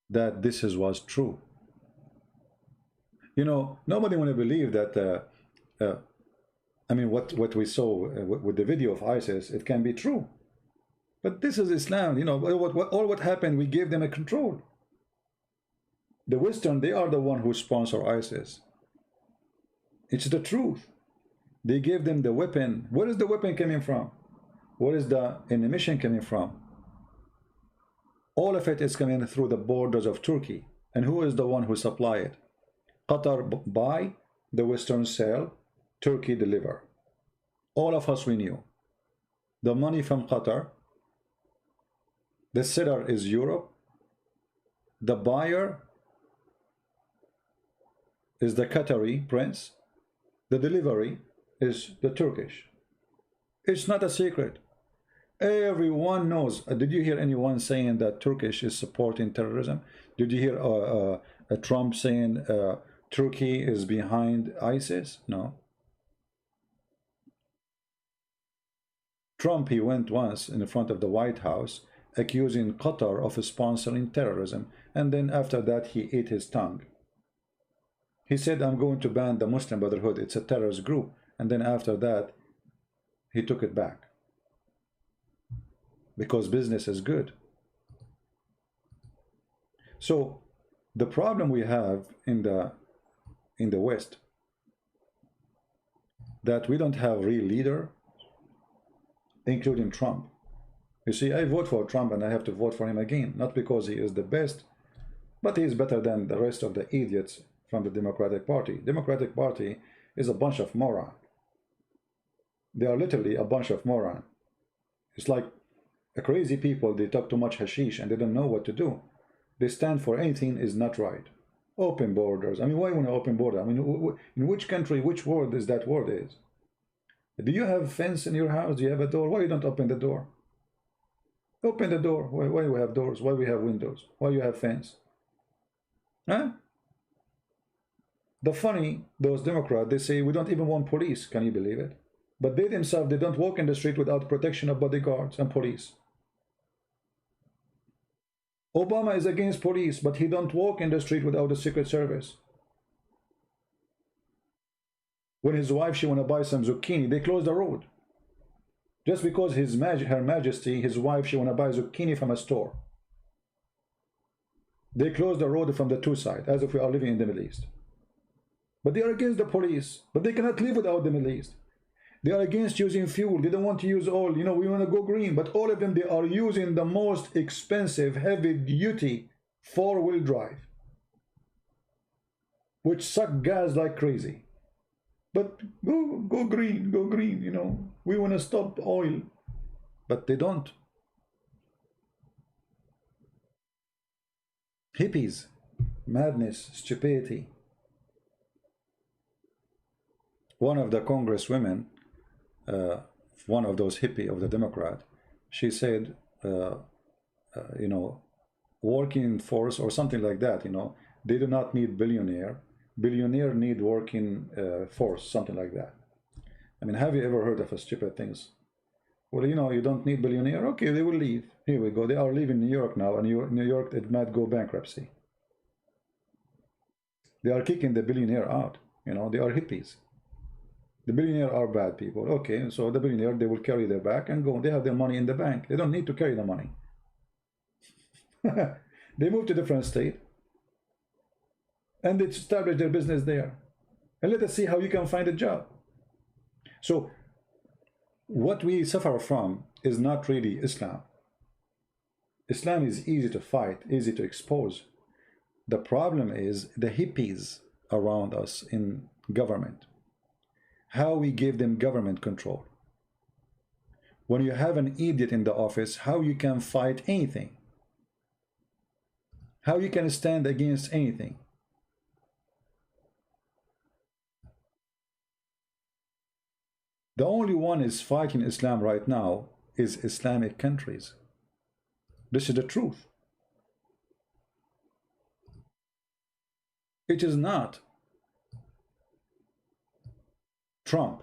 That this was true. You know, nobody want to believe that, I mean, what we saw with the video of ISIS, it can be true. But this is Islam, you know, all what happened, we gave them a control. The Western, they are the one who sponsor ISIS. It's the truth. They gave them the weapon. Where is the weapon coming from? Where is the ammunition coming from? All of it is coming through the borders of Turkey. And who is the one who supply it? Qatar buy, the Western sell, Turkey deliver. All of us we knew. The money from Qatar, the seller is Europe, the buyer is the Qatari prince, the delivery is the Turkish. It's not a secret. Everyone knows. Did you hear anyone saying that Turkish is supporting terrorism? Did you hear Trump saying Turkey is behind ISIS? No. Trump, he went once in front of the White House accusing Qatar of sponsoring terrorism, and then after that he ate his tongue. He said, I'm going to ban the Muslim Brotherhood, it's a terrorist group, and then after that he took it back. Because business is good. So the problem we have in the West, that we don't have real leader, including Trump. You see, I vote for Trump and I have to vote for him again, not because he is the best, but he is better than the rest of the idiots from the Democratic Party. Democratic Party is a bunch of morons. They are literally a bunch of morons. It's like crazy people, they talk too much hashish and they don't know what to do. They stand for anything is not right. Open borders. I mean, why want to open border? I mean, in which country, which word is that word is? Do you have a fence in your house? Do you have a door? Why you don't open the door? Open the door. Why we have doors? Why we have windows? Why you have fence? Huh? The funny, those Democrats, they say we don't even want police. Can you believe it? But they themselves, they don't walk in the street without protection of bodyguards and police. Obama is against police, but he don't walk in the street without the Secret Service. When his wife, she want to buy some zucchini, they close the road. Just because Her Majesty, his wife, she want to buy zucchini from a store. They close the road from the two sides, as if we are living in the Middle East. But they are against the police. But they cannot live without the Middle East. They are against using fuel. They don't want to use oil. You know, we want to go green. But all of them, they are using the most expensive, heavy-duty four-wheel drive, which suck gas like crazy. But go green, you know. We want to stop oil. But they don't. Hippies, madness, stupidity. One of the congresswomen, one of those hippie of the Democrat, she said, you know, working force or something like that, you know, they do not need billionaire. Billionaire need working force, something like that. I mean, have you ever heard of a stupid things? Well, you know, you don't need billionaire. Okay, they will leave. Here we go. They are leaving New York now, and New York, it might go bankruptcy. They are kicking the billionaire out. You know, they are hippies. The billionaire are bad people. Okay, so the billionaire, they will carry their bag and go. They have their money in the bank. They don't need to carry the money. They move to different state, and they establish their business there. And let us see how you can find a job. So what we suffer from is not really Islam. Islam is easy to fight, easy to expose. The problem is the hippies around us in government. How we give them government control. When you have an idiot in the office, how you can fight anything? How you can stand against anything? The only one is fighting Islam right now is Islamic countries. This is the truth. It is not Trump.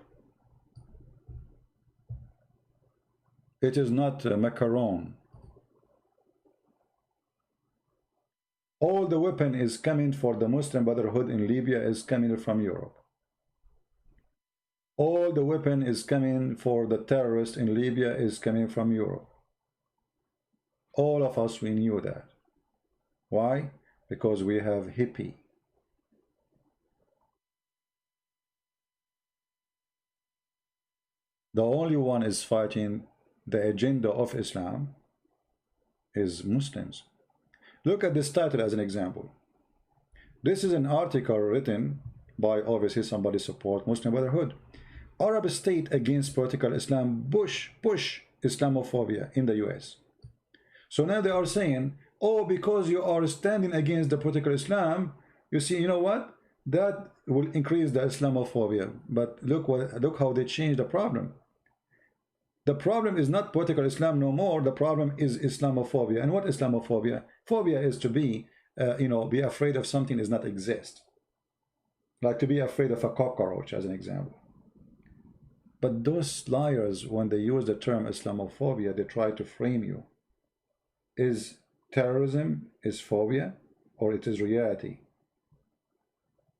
It is not Macron. All the weapon is coming for the Muslim Brotherhood in Libya is coming from Europe. All the weapon is coming for the terrorists in Libya is coming from Europe. All of us, we knew that. Why? Because we have hippie. The only one is fighting the agenda of Islam is Muslims. Look at this title as an example. This is an article written by obviously somebody support Muslim Brotherhood. Arab state against political Islam, push Islamophobia in the US. So now they are saying, oh, because you are standing against the political Islam, you see, you know what? That will increase the Islamophobia. But look how they changed the problem. The problem is not political Islam no more. The problem is Islamophobia. And what Islamophobia? Phobia is to be, you know, be afraid of something does not exist. Like to be afraid of a cockroach, as an example. But those liars, when they use the term Islamophobia, they try to frame you. Is terrorism is phobia, or it is reality?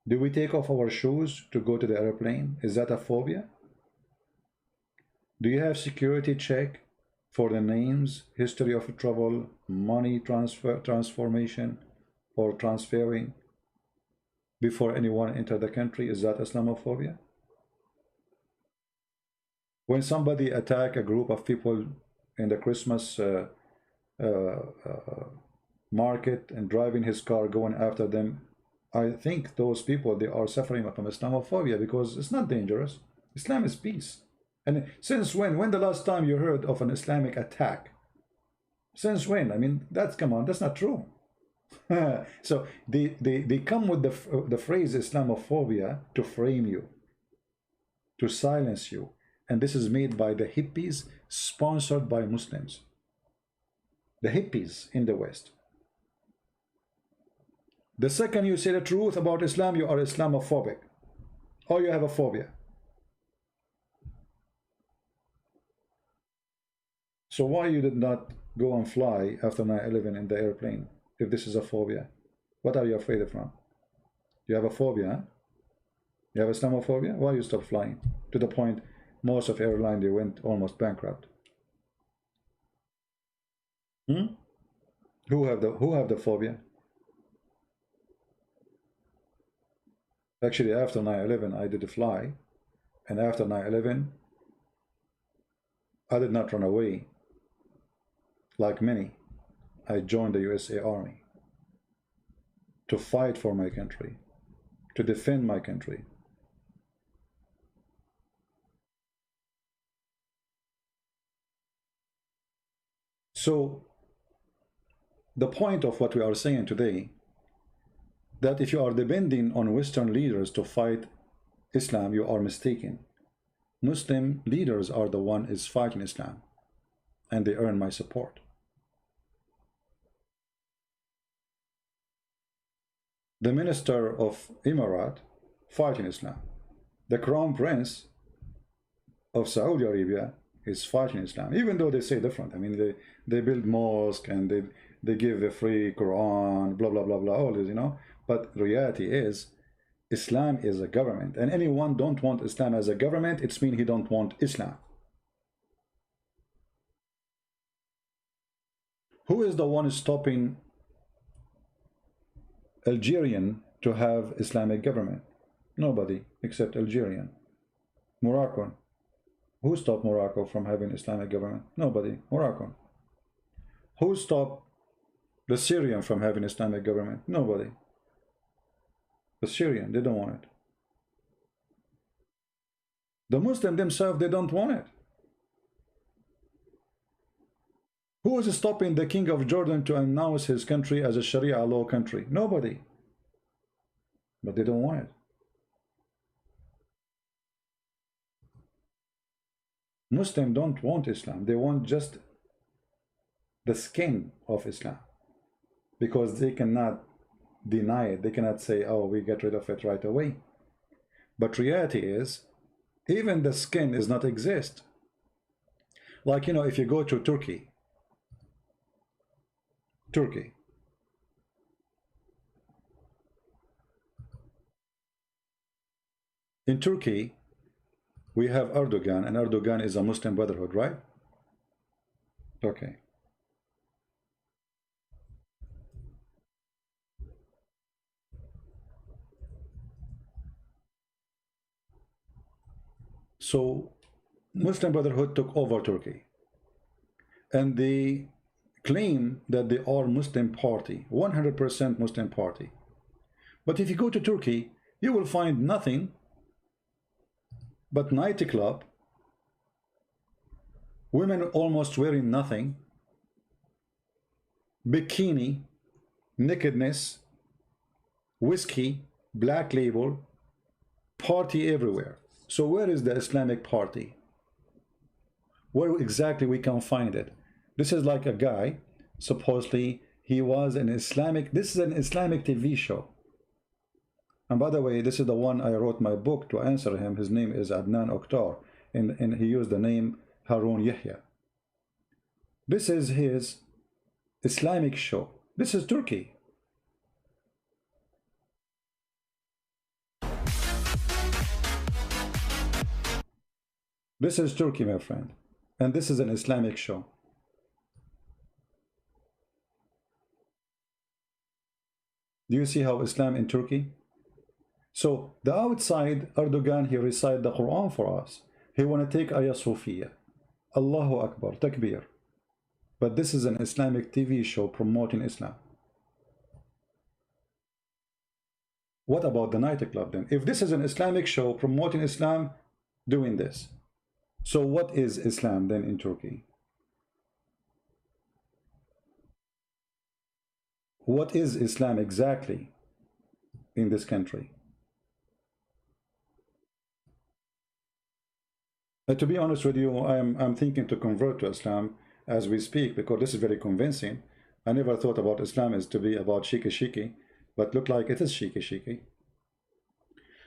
Do we take off our shoes to go to the airplane? Is that a phobia? Do you have security check for the names, history of travel, money transformation, or transferring before anyone enter the country? Is that Islamophobia? When somebody attack a group of people in the Christmas market and driving his car, going after them, I think those people, they are suffering from Islamophobia because it's not dangerous. Islam is peace. And since when? When the last time you heard of an Islamic attack? Since when? I mean, that's, come on, that's not true. So they come with the phrase Islamophobia to frame you, to silence you. And this is made by the hippies, sponsored by Muslims. The hippies in the West. The second you say the truth about Islam, you are Islamophobic. Or you have a phobia. So why you did not go and fly after 9/11 in the airplane, if this is a phobia? What are you afraid of from? You have a phobia, huh? You have Islamophobia? Why you stop flying? To the point, most of airline, they went almost bankrupt. Who have the phobia? Actually, after 9/11, I did fly, and after 9/11, I did not run away like many. I joined the USA Army to fight for my country, to defend my country. So the point of what we are saying today, that if you are depending on Western leaders to fight Islam, you are mistaken. Muslim leaders are the one is fighting Islam, and they earn my support. The minister of Emirat fighting Islam. The crown prince of Saudi Arabia is fighting Islam, even though they say different. I mean, they build mosque and they give a free Quran, blah blah blah blah, all this, you know. But reality is, Islam is a government, and anyone don't want Islam as a government, it's mean he don't want Islam. Who is the one stopping Algerian to have Islamic government? Nobody except Algerian. Moroccan. Who stopped Morocco from having Islamic government? Nobody. Moroccan. Who stopped the Syrian from having Islamic government? Nobody. The Syrian, they don't want it. The Muslim themselves, they don't want it. Who is stopping the king of Jordan to announce his country as a Sharia law country? Nobody. But they don't want it. Muslims don't want Islam. They want just the skin of Islam, because they cannot deny it. They cannot say, oh, we get rid of it right away. But reality is, even the skin does not exist. Like, you know, if you go to Turkey, in Turkey, we have Erdogan, and Erdogan is a Muslim Brotherhood, right? Okay. So Muslim Brotherhood took over Turkey, and they claim that they are Muslim party, 100% Muslim party. But if you go to Turkey, you will find nothing but nightclub, women almost wearing nothing, bikini, nakedness, whiskey, black label, party everywhere. So where is the Islamic party? Where exactly we can find it? This is like a guy, supposedly he was an Islamic, this is an Islamic TV show. And by the way, this is the one I wrote my book to answer him. His name is Adnan Oktar, and he used the name Harun Yahya. This is his Islamic show. This is Turkey. This is Turkey, my friend. And this is an Islamic show. Do you see how Islam in Turkey? So the outside, Erdogan, he recite the Quran for us. He want to take Ayah Sophia. Allahu Akbar, Takbir. But this is an Islamic TV show promoting Islam. What about the nightclub then? If this is an Islamic show promoting Islam, doing this, so what is Islam then in Turkey? What is Islam exactly in this country? To be honest with you, I'm thinking to convert to Islam as we speak, because this is very convincing. I never thought about Islam as to be about shiki, but look like it is shiki.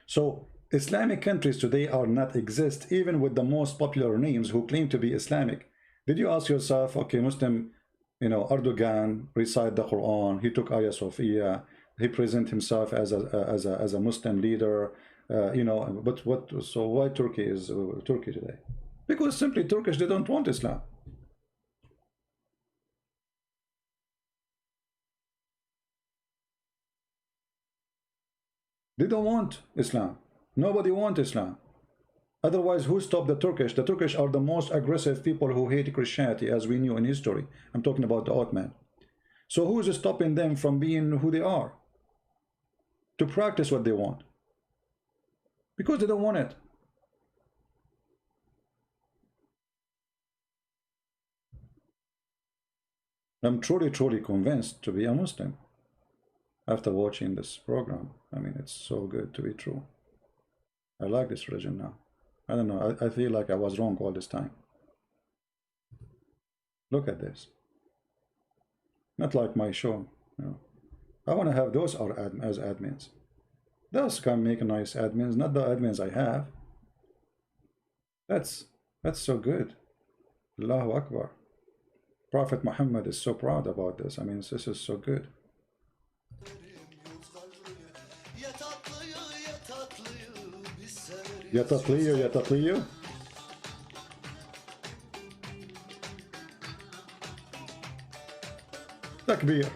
So Islamic countries today are not exist, even with the most popular names who claim to be Islamic. Did you ask yourself, okay, Muslim, you know, Erdogan recite the Quran, he took Ayah Sophia, he present himself as a Muslim leader, you know, but what? So why Turkey is Turkey today? Because simply Turkish, they don't want Islam. They don't want Islam. Nobody wants Islam. Otherwise, who stopped the Turkish? The Turkish are the most aggressive people who hate Christianity, as we knew in history. I'm talking about the Ottoman. So who is stopping them from being who they are? To practice what they want. Because they don't want it. I'm truly convinced to be a Muslim after watching this program. I mean, it's so good to be true. I like this religion now. I don't know, I feel like I was wrong all this time. Look at this. Not like my show, you know. I want to have those as admins. Those can make nice admins, not the admins I have. That's so good. Allahu Akbar. Prophet Muhammad is so proud about this. I mean, this is so good. Ya tatlıyı, ya tatlıyı. Takbir.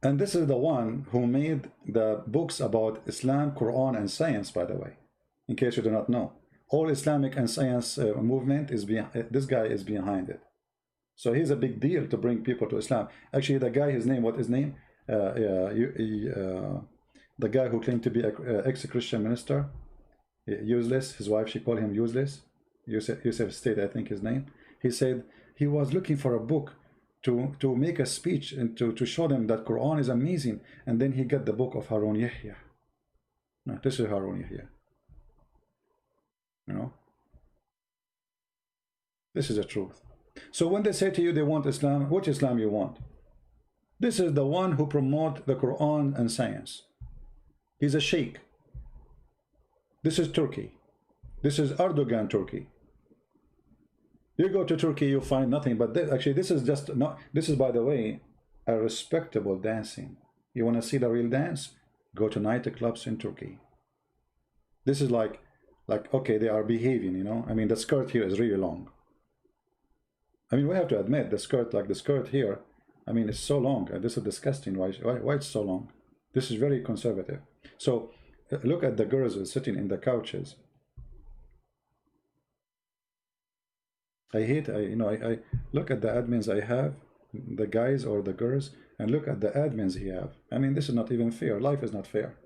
And this is the one who made the books about Islam, Quran, and science, by the way, in case you do not know. All Islamic and science movement is behind, this guy is behind it. So he's a big deal to bring people to Islam. Actually, the guy, his name, what his name? The guy who claimed to be an ex-Christian minister, useless, his wife, she called him useless. Yusuf State, I think his name. He said he was looking for a book to make a speech and to show them that Quran is amazing. And then he got the book of Harun Yahya. No, this is Harun Yahya. You know? This is the truth. So when they say to you they want Islam, which Islam you want? This is the one who promotes the Quran and science. He's a sheikh. This is Turkey. This is Erdogan, Turkey. You go to Turkey, you find nothing but this. Actually, this is just not. This is, by the way, a respectable dancing. You want to see the real dance? Go to nightclubs in Turkey. This is like okay, they are behaving. You know, I mean, the skirt here is really long. I mean, we have to admit the skirt, like the skirt here. I mean, it's so long. This is disgusting. Why it's so long? This is very conservative. So look at the girls sitting in the couches. I hate, I look at the admins I have, the guys or the girls, and look at the admins he have. I mean, this is not even fair. Life is not fair.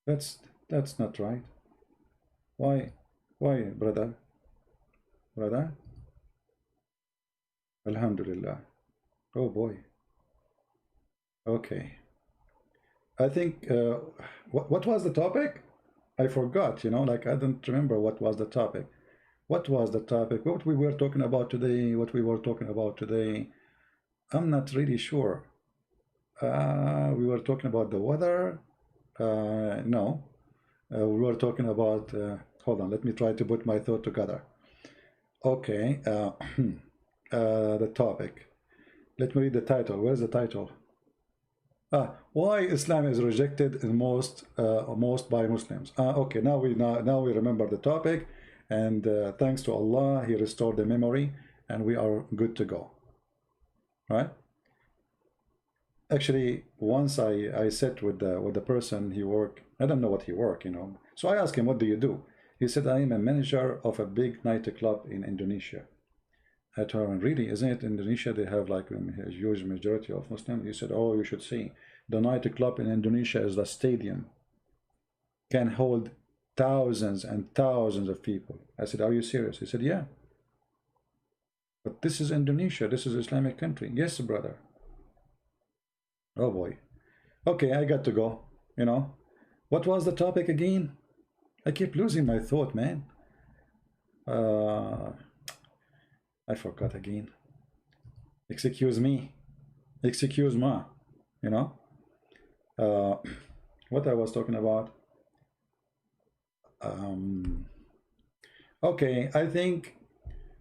That's not right. Why, brother? Brother? Alhamdulillah. Oh boy. Okay. I think, what was the topic? I forgot, you know, like I don't remember what was the topic. What was the topic? What we were talking about today? I'm not really sure. We were talking about the weather. No. We were talking about, hold on, let me try to put my thought together. Okay. The topic. Let me read the title. Where's the title? Why Islam is rejected in most by Muslims. Okay, now we remember the topic, and thanks to Allah, He restored the memory, and we are good to go. Right? Actually, once I sat with the person he worked. I don't know what he worked, you know. So I asked him, "What do you do?" He said, "I am a manager of a big nightclub in Indonesia." I told him, "Really? Isn't it Indonesia? They have like a huge majority of Muslims." He said, "Oh, you should see. The nightclub in Indonesia is the stadium. Can hold thousands and thousands of people." I said, "Are you serious?" He said, "Yeah." "But this is Indonesia. This is an Islamic country." "Yes, brother." Oh boy. Okay, I got to go. You know, what was the topic again? I keep losing my thought, man. I forgot again. Excuse me. Excuse me. You know? What I was talking about. Okay, I think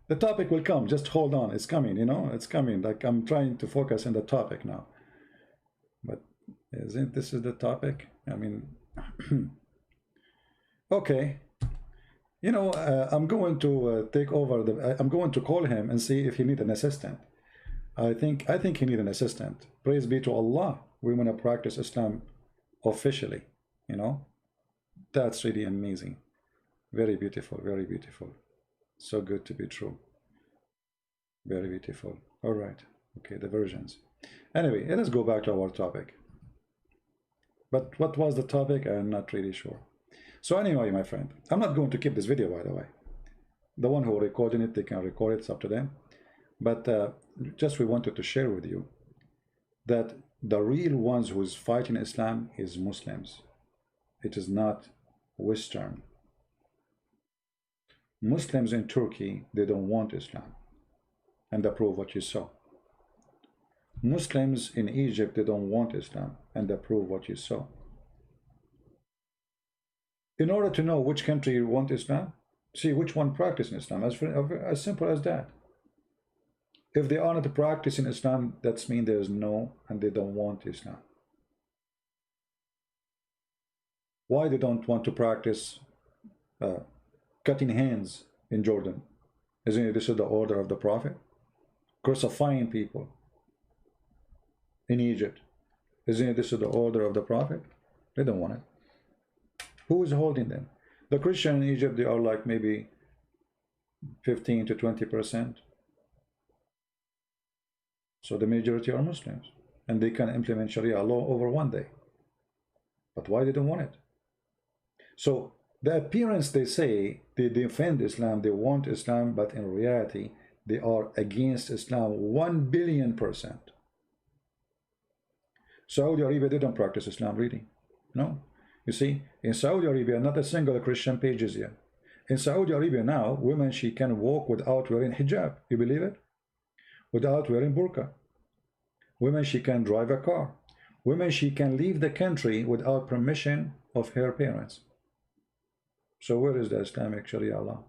the topic will come. Just hold on. It's coming, you know? It's coming. Like I'm trying to focus on the topic now. But isn't this is the topic? I mean, okay. You know, I'm going to take over the. I'm going to call him and see if he needs an assistant. I think he needs an assistant. Praise be to Allah. We want to practice Islam officially. You know, that's really amazing. Very beautiful. Very beautiful. So good to be true. Very beautiful. All right. Okay, the versions. Anyway, let's go back to our topic. But what was the topic? I'm not really sure. So anyway, my friend, I'm not going to keep this video, by the way. The one who recording it, they can record it, it's up to them. But just we wanted to share with you that the real ones who's fighting Islam is Muslims. It is not Western. Muslims in Turkey, they don't want Islam. And approve what you saw. Muslims in Egypt, they don't want Islam. And approve what you saw. In order to know which country you want Islam, see which one practicing Islam, as simple as that. If they are not practicing Islam, that means there is no, and they don't want Islam. Why they don't want to practice cutting hands in Jordan? Isn't it this is the order of the Prophet? Crucifying people in Egypt. Isn't it this is the order of the Prophet? They don't want it. Who is holding them? The Christian in Egypt, they are like maybe 15 to 20%. So the majority are Muslims. And they can implement Sharia law over one day. But why they don't want it? So the appearance, they say they defend Islam, they want Islam, but in reality, they are against Islam 1,000,000,000%. Saudi Arabia, they don't practice Islam really. No. You see, in Saudi Arabia, not a single Christian page is here. In Saudi Arabia now, women, she can walk without wearing hijab. You believe it? Without wearing burqa. Women, she can drive a car. Women, she can leave the country without permission of her parents. So where is the Islamic Sharia law?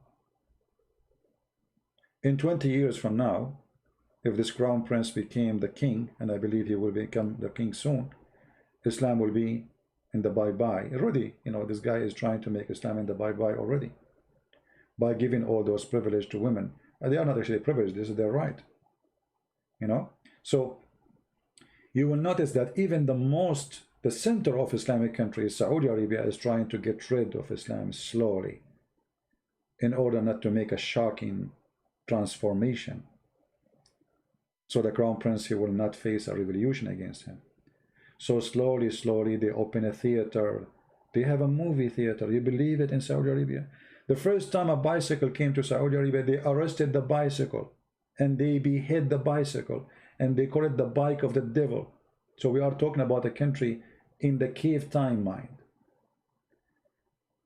In 20 years from now, if this crown prince became the king, and I believe he will become the king soon, Islam will be in the bye-bye. Already, you know, this guy is trying to make Islam in the bye-bye already by giving all those privileges to women. They are not actually privileged, this is their right. You know, so you will notice that even the center of Islamic countries, Saudi Arabia, is trying to get rid of Islam slowly in order not to make a shocking transformation. So the crown prince, he will not face a revolution against him. So slowly, slowly, they open a theater. They have a movie theater. You believe it in Saudi Arabia? The first time a bicycle came to Saudi Arabia, they arrested the bicycle and they behead the bicycle and they call it the bike of the devil. So we are talking about a country in the cave time mind.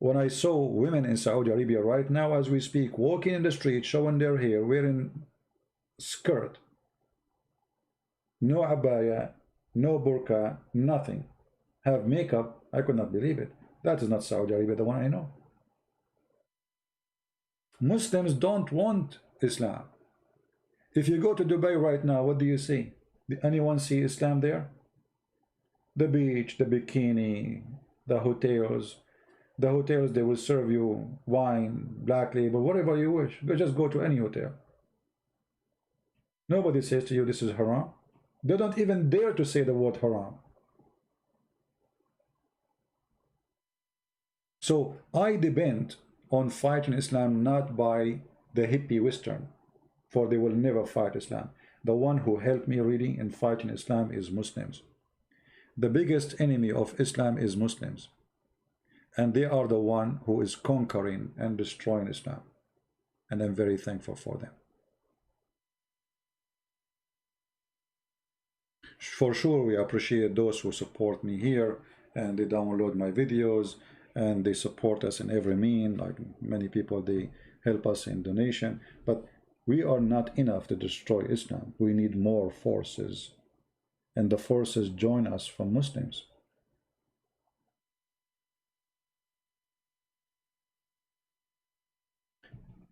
When I saw women in Saudi Arabia right now as we speak, walking in the street, showing their hair, wearing skirt, no abaya, no burqa, nothing, have makeup, I could not believe it. That is not Saudi Arabia, the one I know. Muslims don't want Islam. If you go to Dubai right now, what do you see? Did anyone see Islam there? The beach, the bikini, the hotels. The hotels, they will serve you wine, black label, whatever you wish. Just go to any hotel. Nobody says to you this is haram. They don't even dare to say the word haram. So I depend on fighting Islam not by the hippie Western, for they will never fight Islam. The one who helped me really in fighting Islam is Muslims. The biggest enemy of Islam is Muslims. And they are the one who is conquering and destroying Islam. And I'm very thankful for them. For sure, we appreciate those who support me here and they download my videos and they support us in every mean. Like many people, they help us in donation. But we are not enough to destroy Islam. We need more forces. And the forces join us from Muslims.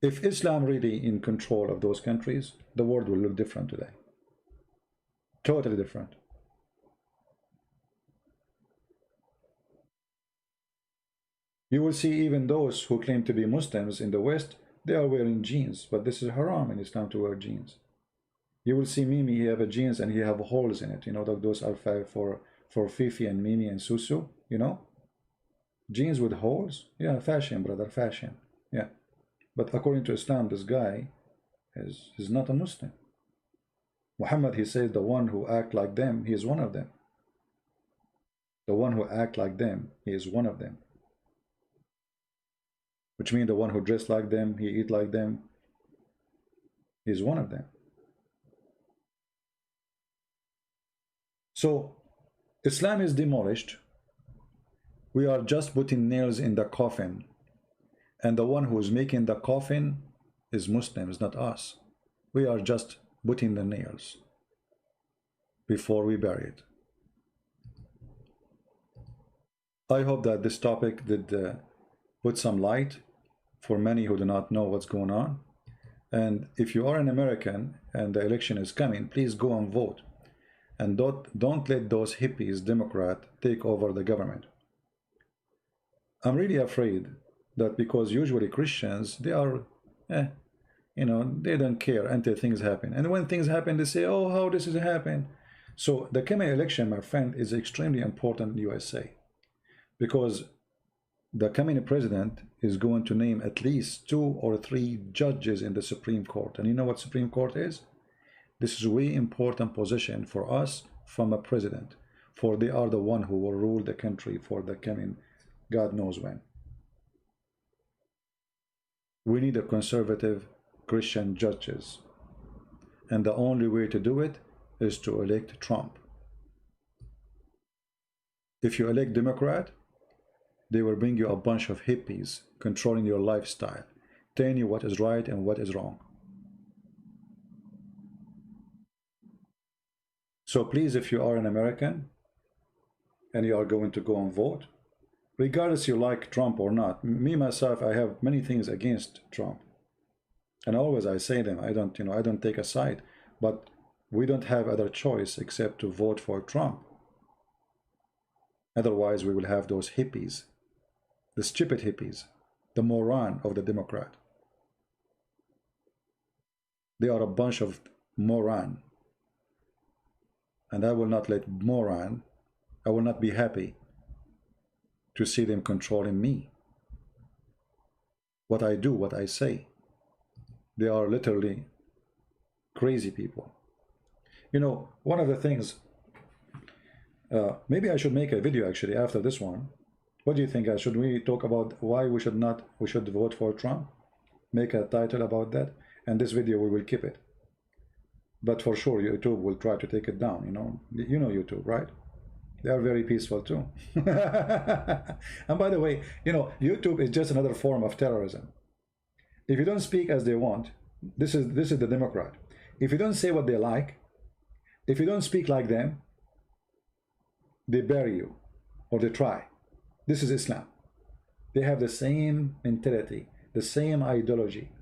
If Islam really in control of those countries, the world will look different today. Totally different. You will see even those who claim to be Muslims in the West, they are wearing jeans, but this is haram in Islam to wear jeans. You will see Mimi, he have a jeans and he have holes in it. You know, those are for Fifi and Mimi and Susu, you know? Jeans with holes? Yeah, fashion, brother, fashion. Yeah. But according to Islam, this guy is not a Muslim. Muhammad, he says, the one who act like them, he is one of them. The one who act like them, he is one of them. Which means the one who dress like them, he eat like them, he is one of them. So, Islam is demolished. We are just putting nails in the coffin. And the one who is making the coffin is Muslims, not us. We are just putting the nails before we bury it. I hope that this topic did put some light for many who do not know what's going on. And if you are an American and the election is coming, please go and vote. And don't let those hippies, Democrat, take over the government. I'm really afraid that because usually Christians, they are, you know, they don't care until things happen. And when things happen, they say, oh, how this is happening. So the coming election, my friend, is extremely important in USA. Because the coming president is going to name at least 2 or 3 judges in the Supreme Court. And you know what Supreme Court is? This is a very important position for us from a president. For they are the one who will rule the country for the coming God knows when. We need a conservative Christian judges. And the only way to do it is to elect Trump. If you elect Democrat, they will bring you a bunch of hippies controlling your lifestyle, telling you what is right and what is wrong. So please, if you are an American and you are going to go and vote, regardless you like Trump or not, me myself, I have many things against Trump, and always I say them. I don't, I don't take a side, but we don't have other choice except to vote for Trump. Otherwise, we will have those hippies, the stupid hippies, the moron of the Democrat. They are a bunch of moron. And I will not let moron, I will not be happy to see them controlling me. What I do, what I say. They are literally crazy people. You know, one of the things, maybe I should make a video actually after this one. What do you think? Should we talk about why we should vote for Trump? Make a title about that, and this video we will keep it. But for sure, YouTube will try to take it down, You know YouTube, right? They are very peaceful too. And by the way, YouTube is just another form of terrorism. If you don't speak as they want, this is the Democrat. If you don't say what they like, if you don't speak like them, they bury you, or they try. This is Islam. They have the same mentality, the same ideology.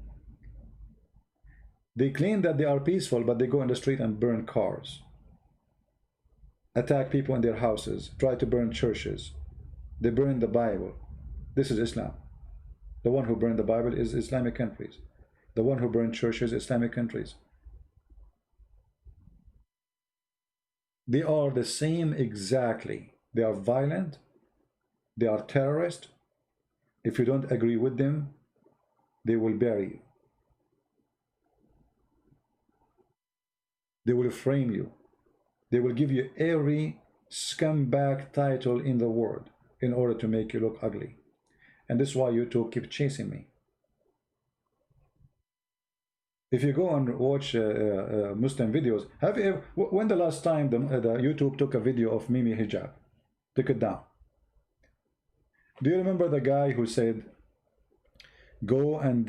They claim that they are peaceful, but they go in the street and burn cars, attack people in their houses, try to burn churches. They burn the Bible. This is Islam. The one who burned the Bible is Islamic countries. The one who burned churches, Islamic countries. They are the same exactly. They are violent. They are terrorists. If you don't agree with them, they will bury you. They will frame you. They will give you every scumbag title in the world in order to make you look ugly. And this is why YouTube keeps chasing me. If you go and watch Muslim videos, have you ever, when the last time the YouTube took a video of Mimi hijab, took it down? Do you remember the guy who said, go and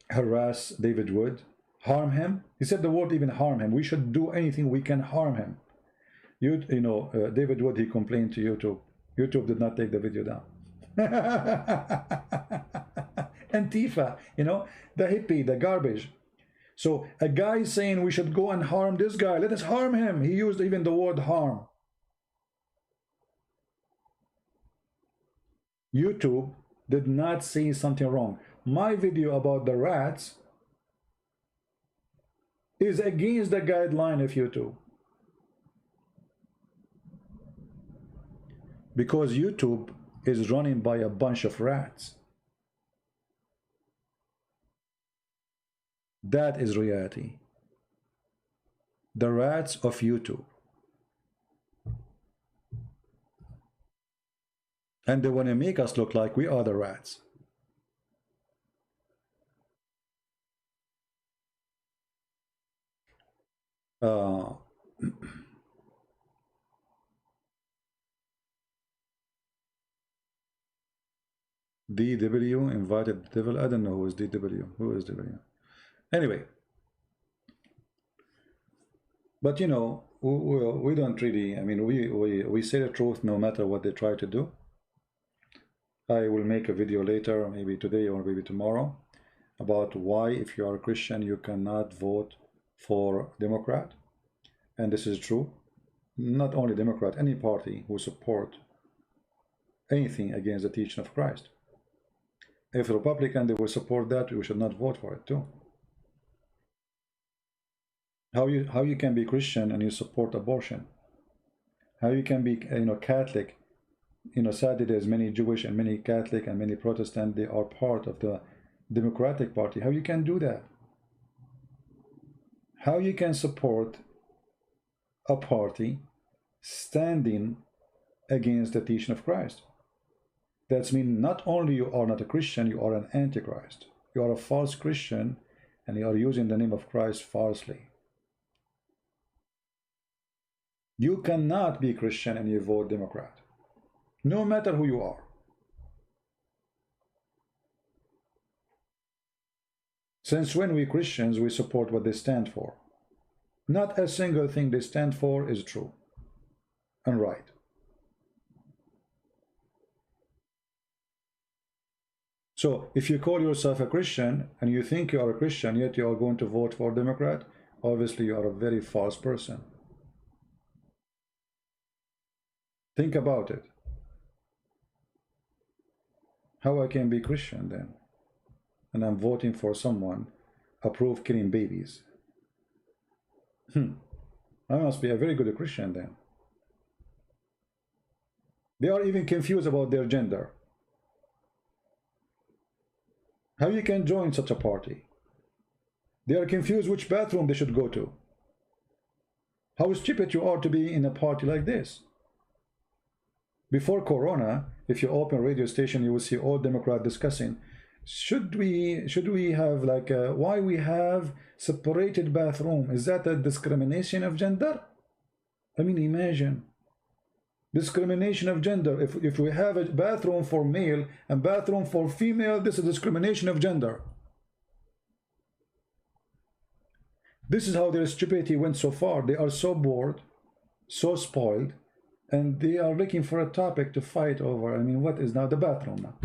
harass David Wood? Harm him? He said the word even harm him. We should do anything we can harm him. David Wood, he complained to YouTube. YouTube did not take the video down. Antifa, the hippie, the garbage. So a guy saying we should go and harm this guy. Let us harm him. He used even the word harm. YouTube did not say something wrong. My video about the rats is against the guideline of YouTube. Because YouTube is running by a bunch of rats. That is reality. The rats of YouTube. And they want to make us look like we are the rats. DW invited the devil. I don't know who is DW. Who is DW? Anyway. But you know, we don't really, I mean, we say the truth no matter what they try to do. I will make a video later, maybe today or maybe tomorrow, about why, if you are a Christian, you cannot vote for Democrat. And this is true. Not only Democrat, any party who support anything against the teaching of Christ. If a Republican, they will support that, we should not vote for it too. How you can be Christian and you support abortion? How you can be, you know, Catholic? You know, sadly, there's many Jewish and many Catholic and many Protestant. They are part of the Democratic Party. How you can do that? How you can support a party standing against the teaching of Christ? That means not only you are not a Christian, you are an antichrist. You are a false Christian, and you are using the name of Christ falsely. You cannot be Christian and you vote Democrat, no matter who you are. Since when we Christians, we support what they stand for. Not a single thing they stand for is true and right. So if you call yourself a Christian and you think you are a Christian, yet you are going to vote for Democrat, obviously you are a very false person. Think about it. How I can be Christian then? And I'm voting for someone approved killing babies. I must be a very good Christian then. They are even confused about their gender. How you can join such a party? They are confused which bathroom they should go to. How stupid you are to be in a party like this. Before Corona, if you open a radio station, you will see all Democrats discussing, should we have like why we have separated bathroom? Is that a discrimination of gender? I mean, imagine discrimination of gender. If we have a bathroom for male and bathroom for female, this is discrimination of gender. This is how their stupidity went so far. They are so bored, so spoiled, and they are looking for a topic to fight over. I mean, what is now the bathroom now?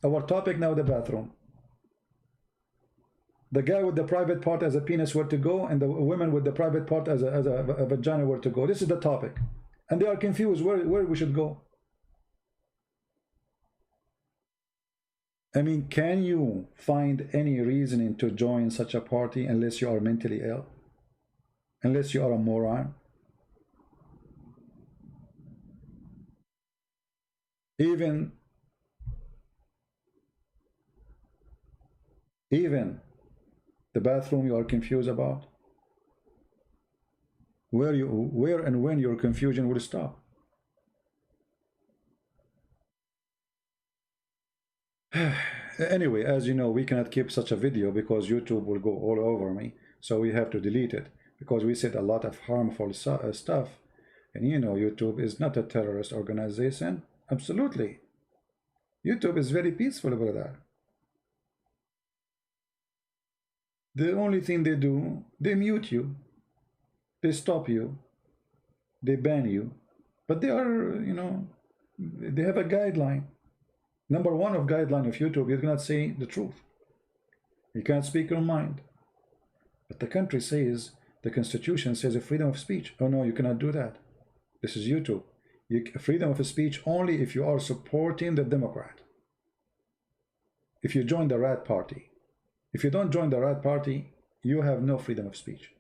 Our topic now, the bathroom. The guy with the private part as a penis where to go, and the women with the private part as a vagina where to go. This is the topic. And they are confused where we should go. I mean, can you find any reasoning to join such a party unless you are mentally ill? Unless you are a moron? Even the bathroom you are confused about? Where and when your confusion will stop? Anyway, as you know, we cannot keep such a video because YouTube will go all over me, so we have to delete it because we said a lot of harmful stuff. And you know, YouTube is not a terrorist organization. Absolutely. YouTube is very peaceful about that. The only thing they do, they mute you, they stop you, they ban you, but they are, you know, they have a guideline. Number one of guideline of YouTube, you cannot say the truth. You can't speak your mind. But the country says, the constitution says a freedom of speech. Oh no, you cannot do that. This is YouTube. Freedom of speech only if you are supporting the Democrat. If you join the rat party. If you don't join the rat party, you have no freedom of speech.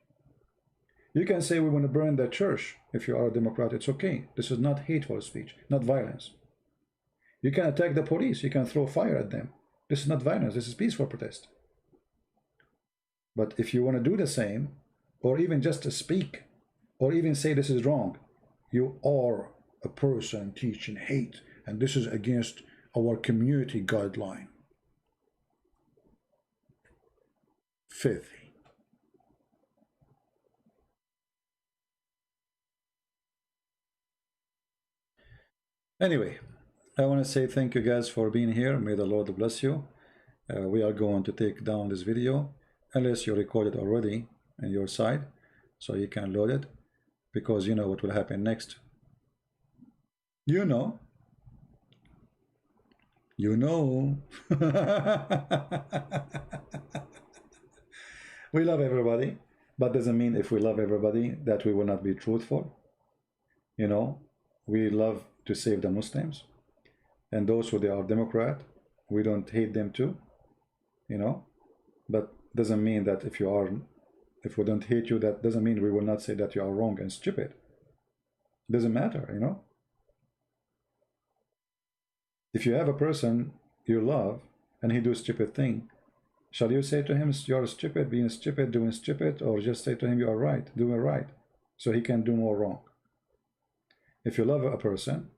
You can say we want to burn the church. If you are a Democrat, it's okay. This is not hateful speech, not violence. You can attack the police. You can throw fire at them. This is not violence. This is peaceful protest. But if you want to do the same, or even just to speak, or even say this is wrong, you are a person teaching hate, and this is against our community guideline. Filthy. Anyway, I want to say thank you guys for being here. May the Lord bless you. We are going to take down this video, unless you recorded already on your side, so you can load it, because you know what will happen next. You know. You know. We love everybody, but doesn't mean if we love everybody that we will not be truthful. You know, we love to save the Muslims, and those who they are Democrat, we don't hate them too, you know, but doesn't mean that if we don't hate you, that doesn't mean we will not say that you are wrong and stupid. Doesn't matter, you know. If you have a person you love and he do a stupid thing, shall you say to him you're stupid, being stupid, doing stupid, or just say to him you are right, doing right, so he can do more wrong? If you love a person,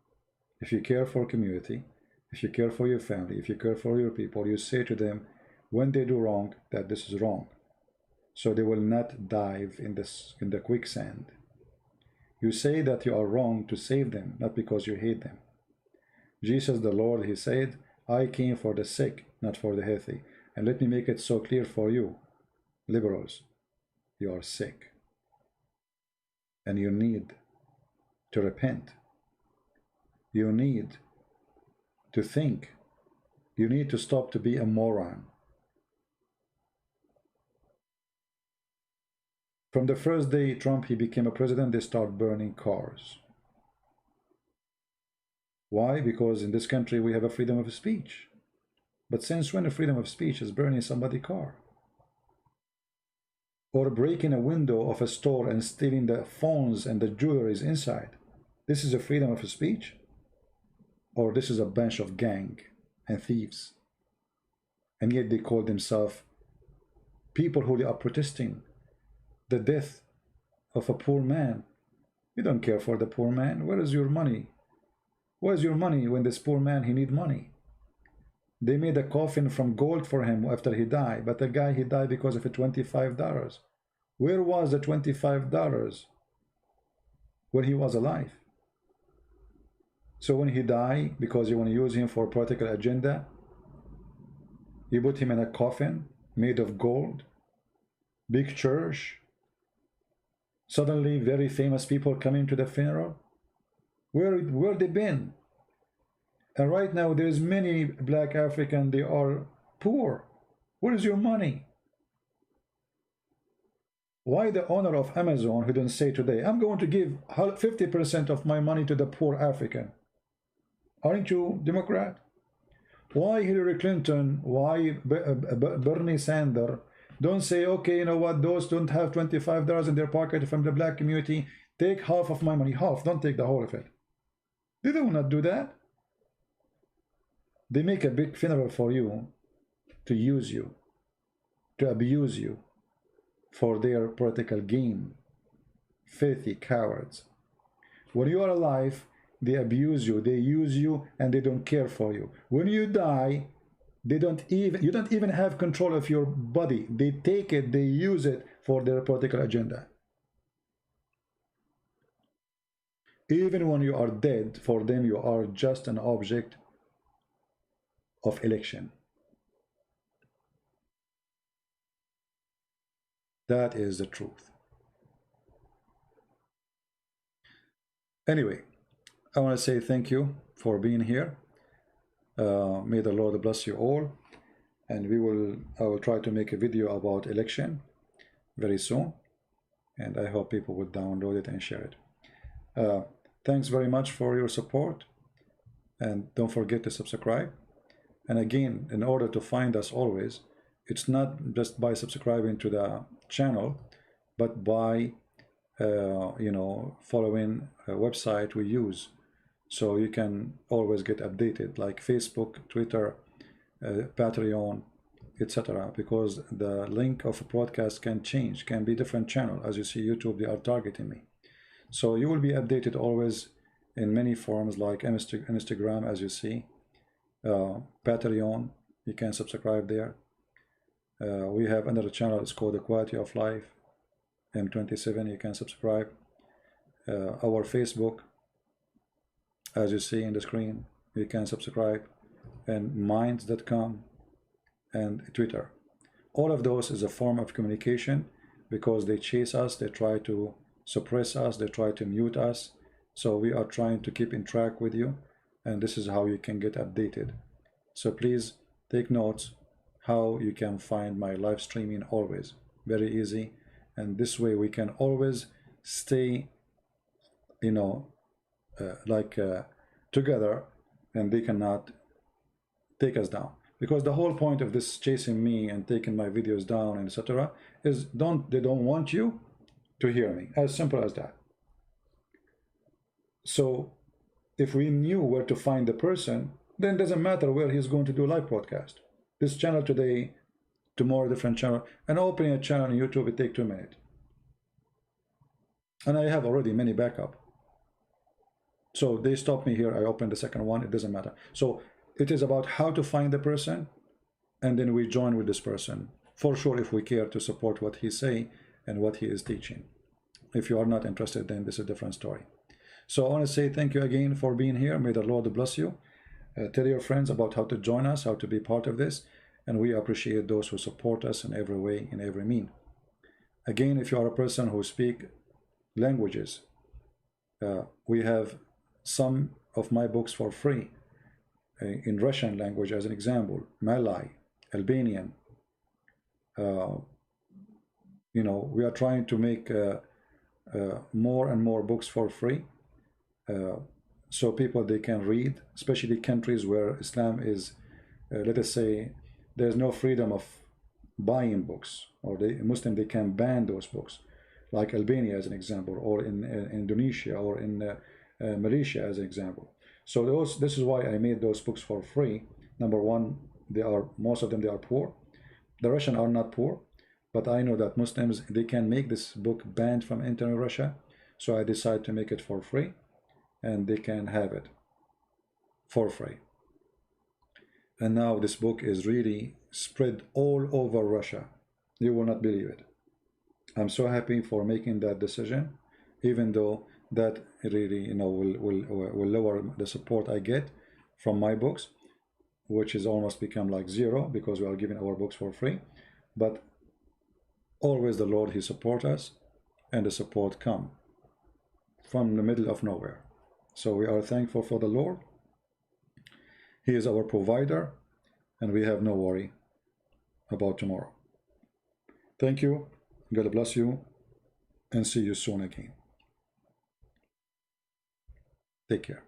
if you care for community, if you care for your family, if you care for your people, you say to them when they do wrong that this is wrong, so they will not dive in the quicksand. You say that you are wrong to save them, not because you hate them. Jesus the Lord, he said, I came for the sick, not for the healthy. And let me make it so clear for you, liberals, you are sick. And you need to repent. You need to think. You need to stop to be a moron. From the first day Trump he became a president, they start burning cars. Why? Because in this country we have a freedom of speech. But since when a freedom of speech is burning somebody's car? Or breaking a window of a store and stealing the phones and the jewelries inside? This is a freedom of speech? Or this is a bunch of gang and thieves? And yet they call themselves people who are protesting the death of a poor man. You don't care for the poor man. Where is your money? Where is your money when this poor man, he need money? They made a coffin from gold for him after he died, but the guy, he died because of a $25. Where was the $25 when he was alive? So when he died, because you want to use him for a political agenda, you put him in a coffin made of gold, big church, suddenly very famous people coming to the funeral. Where they been? And right now there's many black African, they are poor. Where is your money? Why the owner of Amazon who didn't say today, I'm going to give 50% of my money to the poor African? Aren't you Democrat? Why Hillary Clinton, why Bernie Sanders don't say, okay, you know what, those don't have $25 in their pocket from the black community, take half of my money, half, don't take the whole of it. They do not do that. They make a big funeral for you, to use you, to abuse you for their political gain. Filthy cowards. When you are alive, they abuse you, they use you, and they don't care for you. When you die, you don't even have control of your body. They take it, they use it for their political agenda. Even when you are dead, for them you are just an object of election. That is the truth. Anyway, I want to say thank you for being here. May the Lord bless you all, and I will try to make a video about election very soon, and I hope people will download it and share it. Thanks very much for your support, and don't forget to subscribe. And again, in order to find us always, it's not just by subscribing to the channel, but by following a website we use, so you can always get updated, like Facebook, Twitter, Patreon, etc. Because the link of a broadcast can change, can be different channel. As you see, YouTube, they are targeting me. So you will be updated always in many forms, like Instagram, as you see, Patreon, you can subscribe there. We have another channel, it's called The Quality of Life, M27, you can subscribe. Our Facebook, as you see in the screen, you can subscribe, and minds.com, and Twitter. All of those is a form of communication, because they chase us, they try to suppress us, they try to mute us. So we are trying to keep in track with you, and this is how you can get updated. So please take notes how you can find my live streaming always. Very easy, and this way we can always stay, together, and they cannot take us down. Because the whole point of this chasing me and taking my videos down, etc., is they don't want you to hear me. As simple as that. So if we knew where to find the person, then it doesn't matter where he's going to do live broadcast. This channel today, tomorrow different channel, and opening a channel on YouTube, it takes 2 minutes. And I have already many backup. So they stop me here, I open the second one, it doesn't matter. So it is about how to find the person, and then we join with this person. For sure, if we care to support what he say and what he is teaching. If you are not interested, then this is a different story. So I want to say thank you again for being here. May the Lord bless you. Tell your friends about how to join us, how to be part of this, and we appreciate those who support us in every way, in every mean. Again, if you are a person who speak languages, we have some of my books for free in Russian language, as an example, Malay, Albanian. We are trying to make more and more books for free, so people, they can read, especially countries where Islam is, let us say, there's no freedom of buying books, or Muslim, they can ban those books, like Albania as an example, or in Indonesia, or in Malaysia as an example. So this is why I made those books for free. Number one, most of them they are poor. The Russian are not poor, but I know that Muslims, they can make this book banned from entering Russia, so I decided to make it for free, and they can have it for free. And now this book is really spread all over Russia. You will not believe it. I'm so happy for making that decision, even though that really will lower the support I get from my books, which is almost become like zero, because we are giving our books for free. But always the Lord, he support us, and the support come from the middle of nowhere. So we are thankful for the Lord. He is our provider, and we have no worry about tomorrow. Thank you. God bless you, and see you soon again. Take care.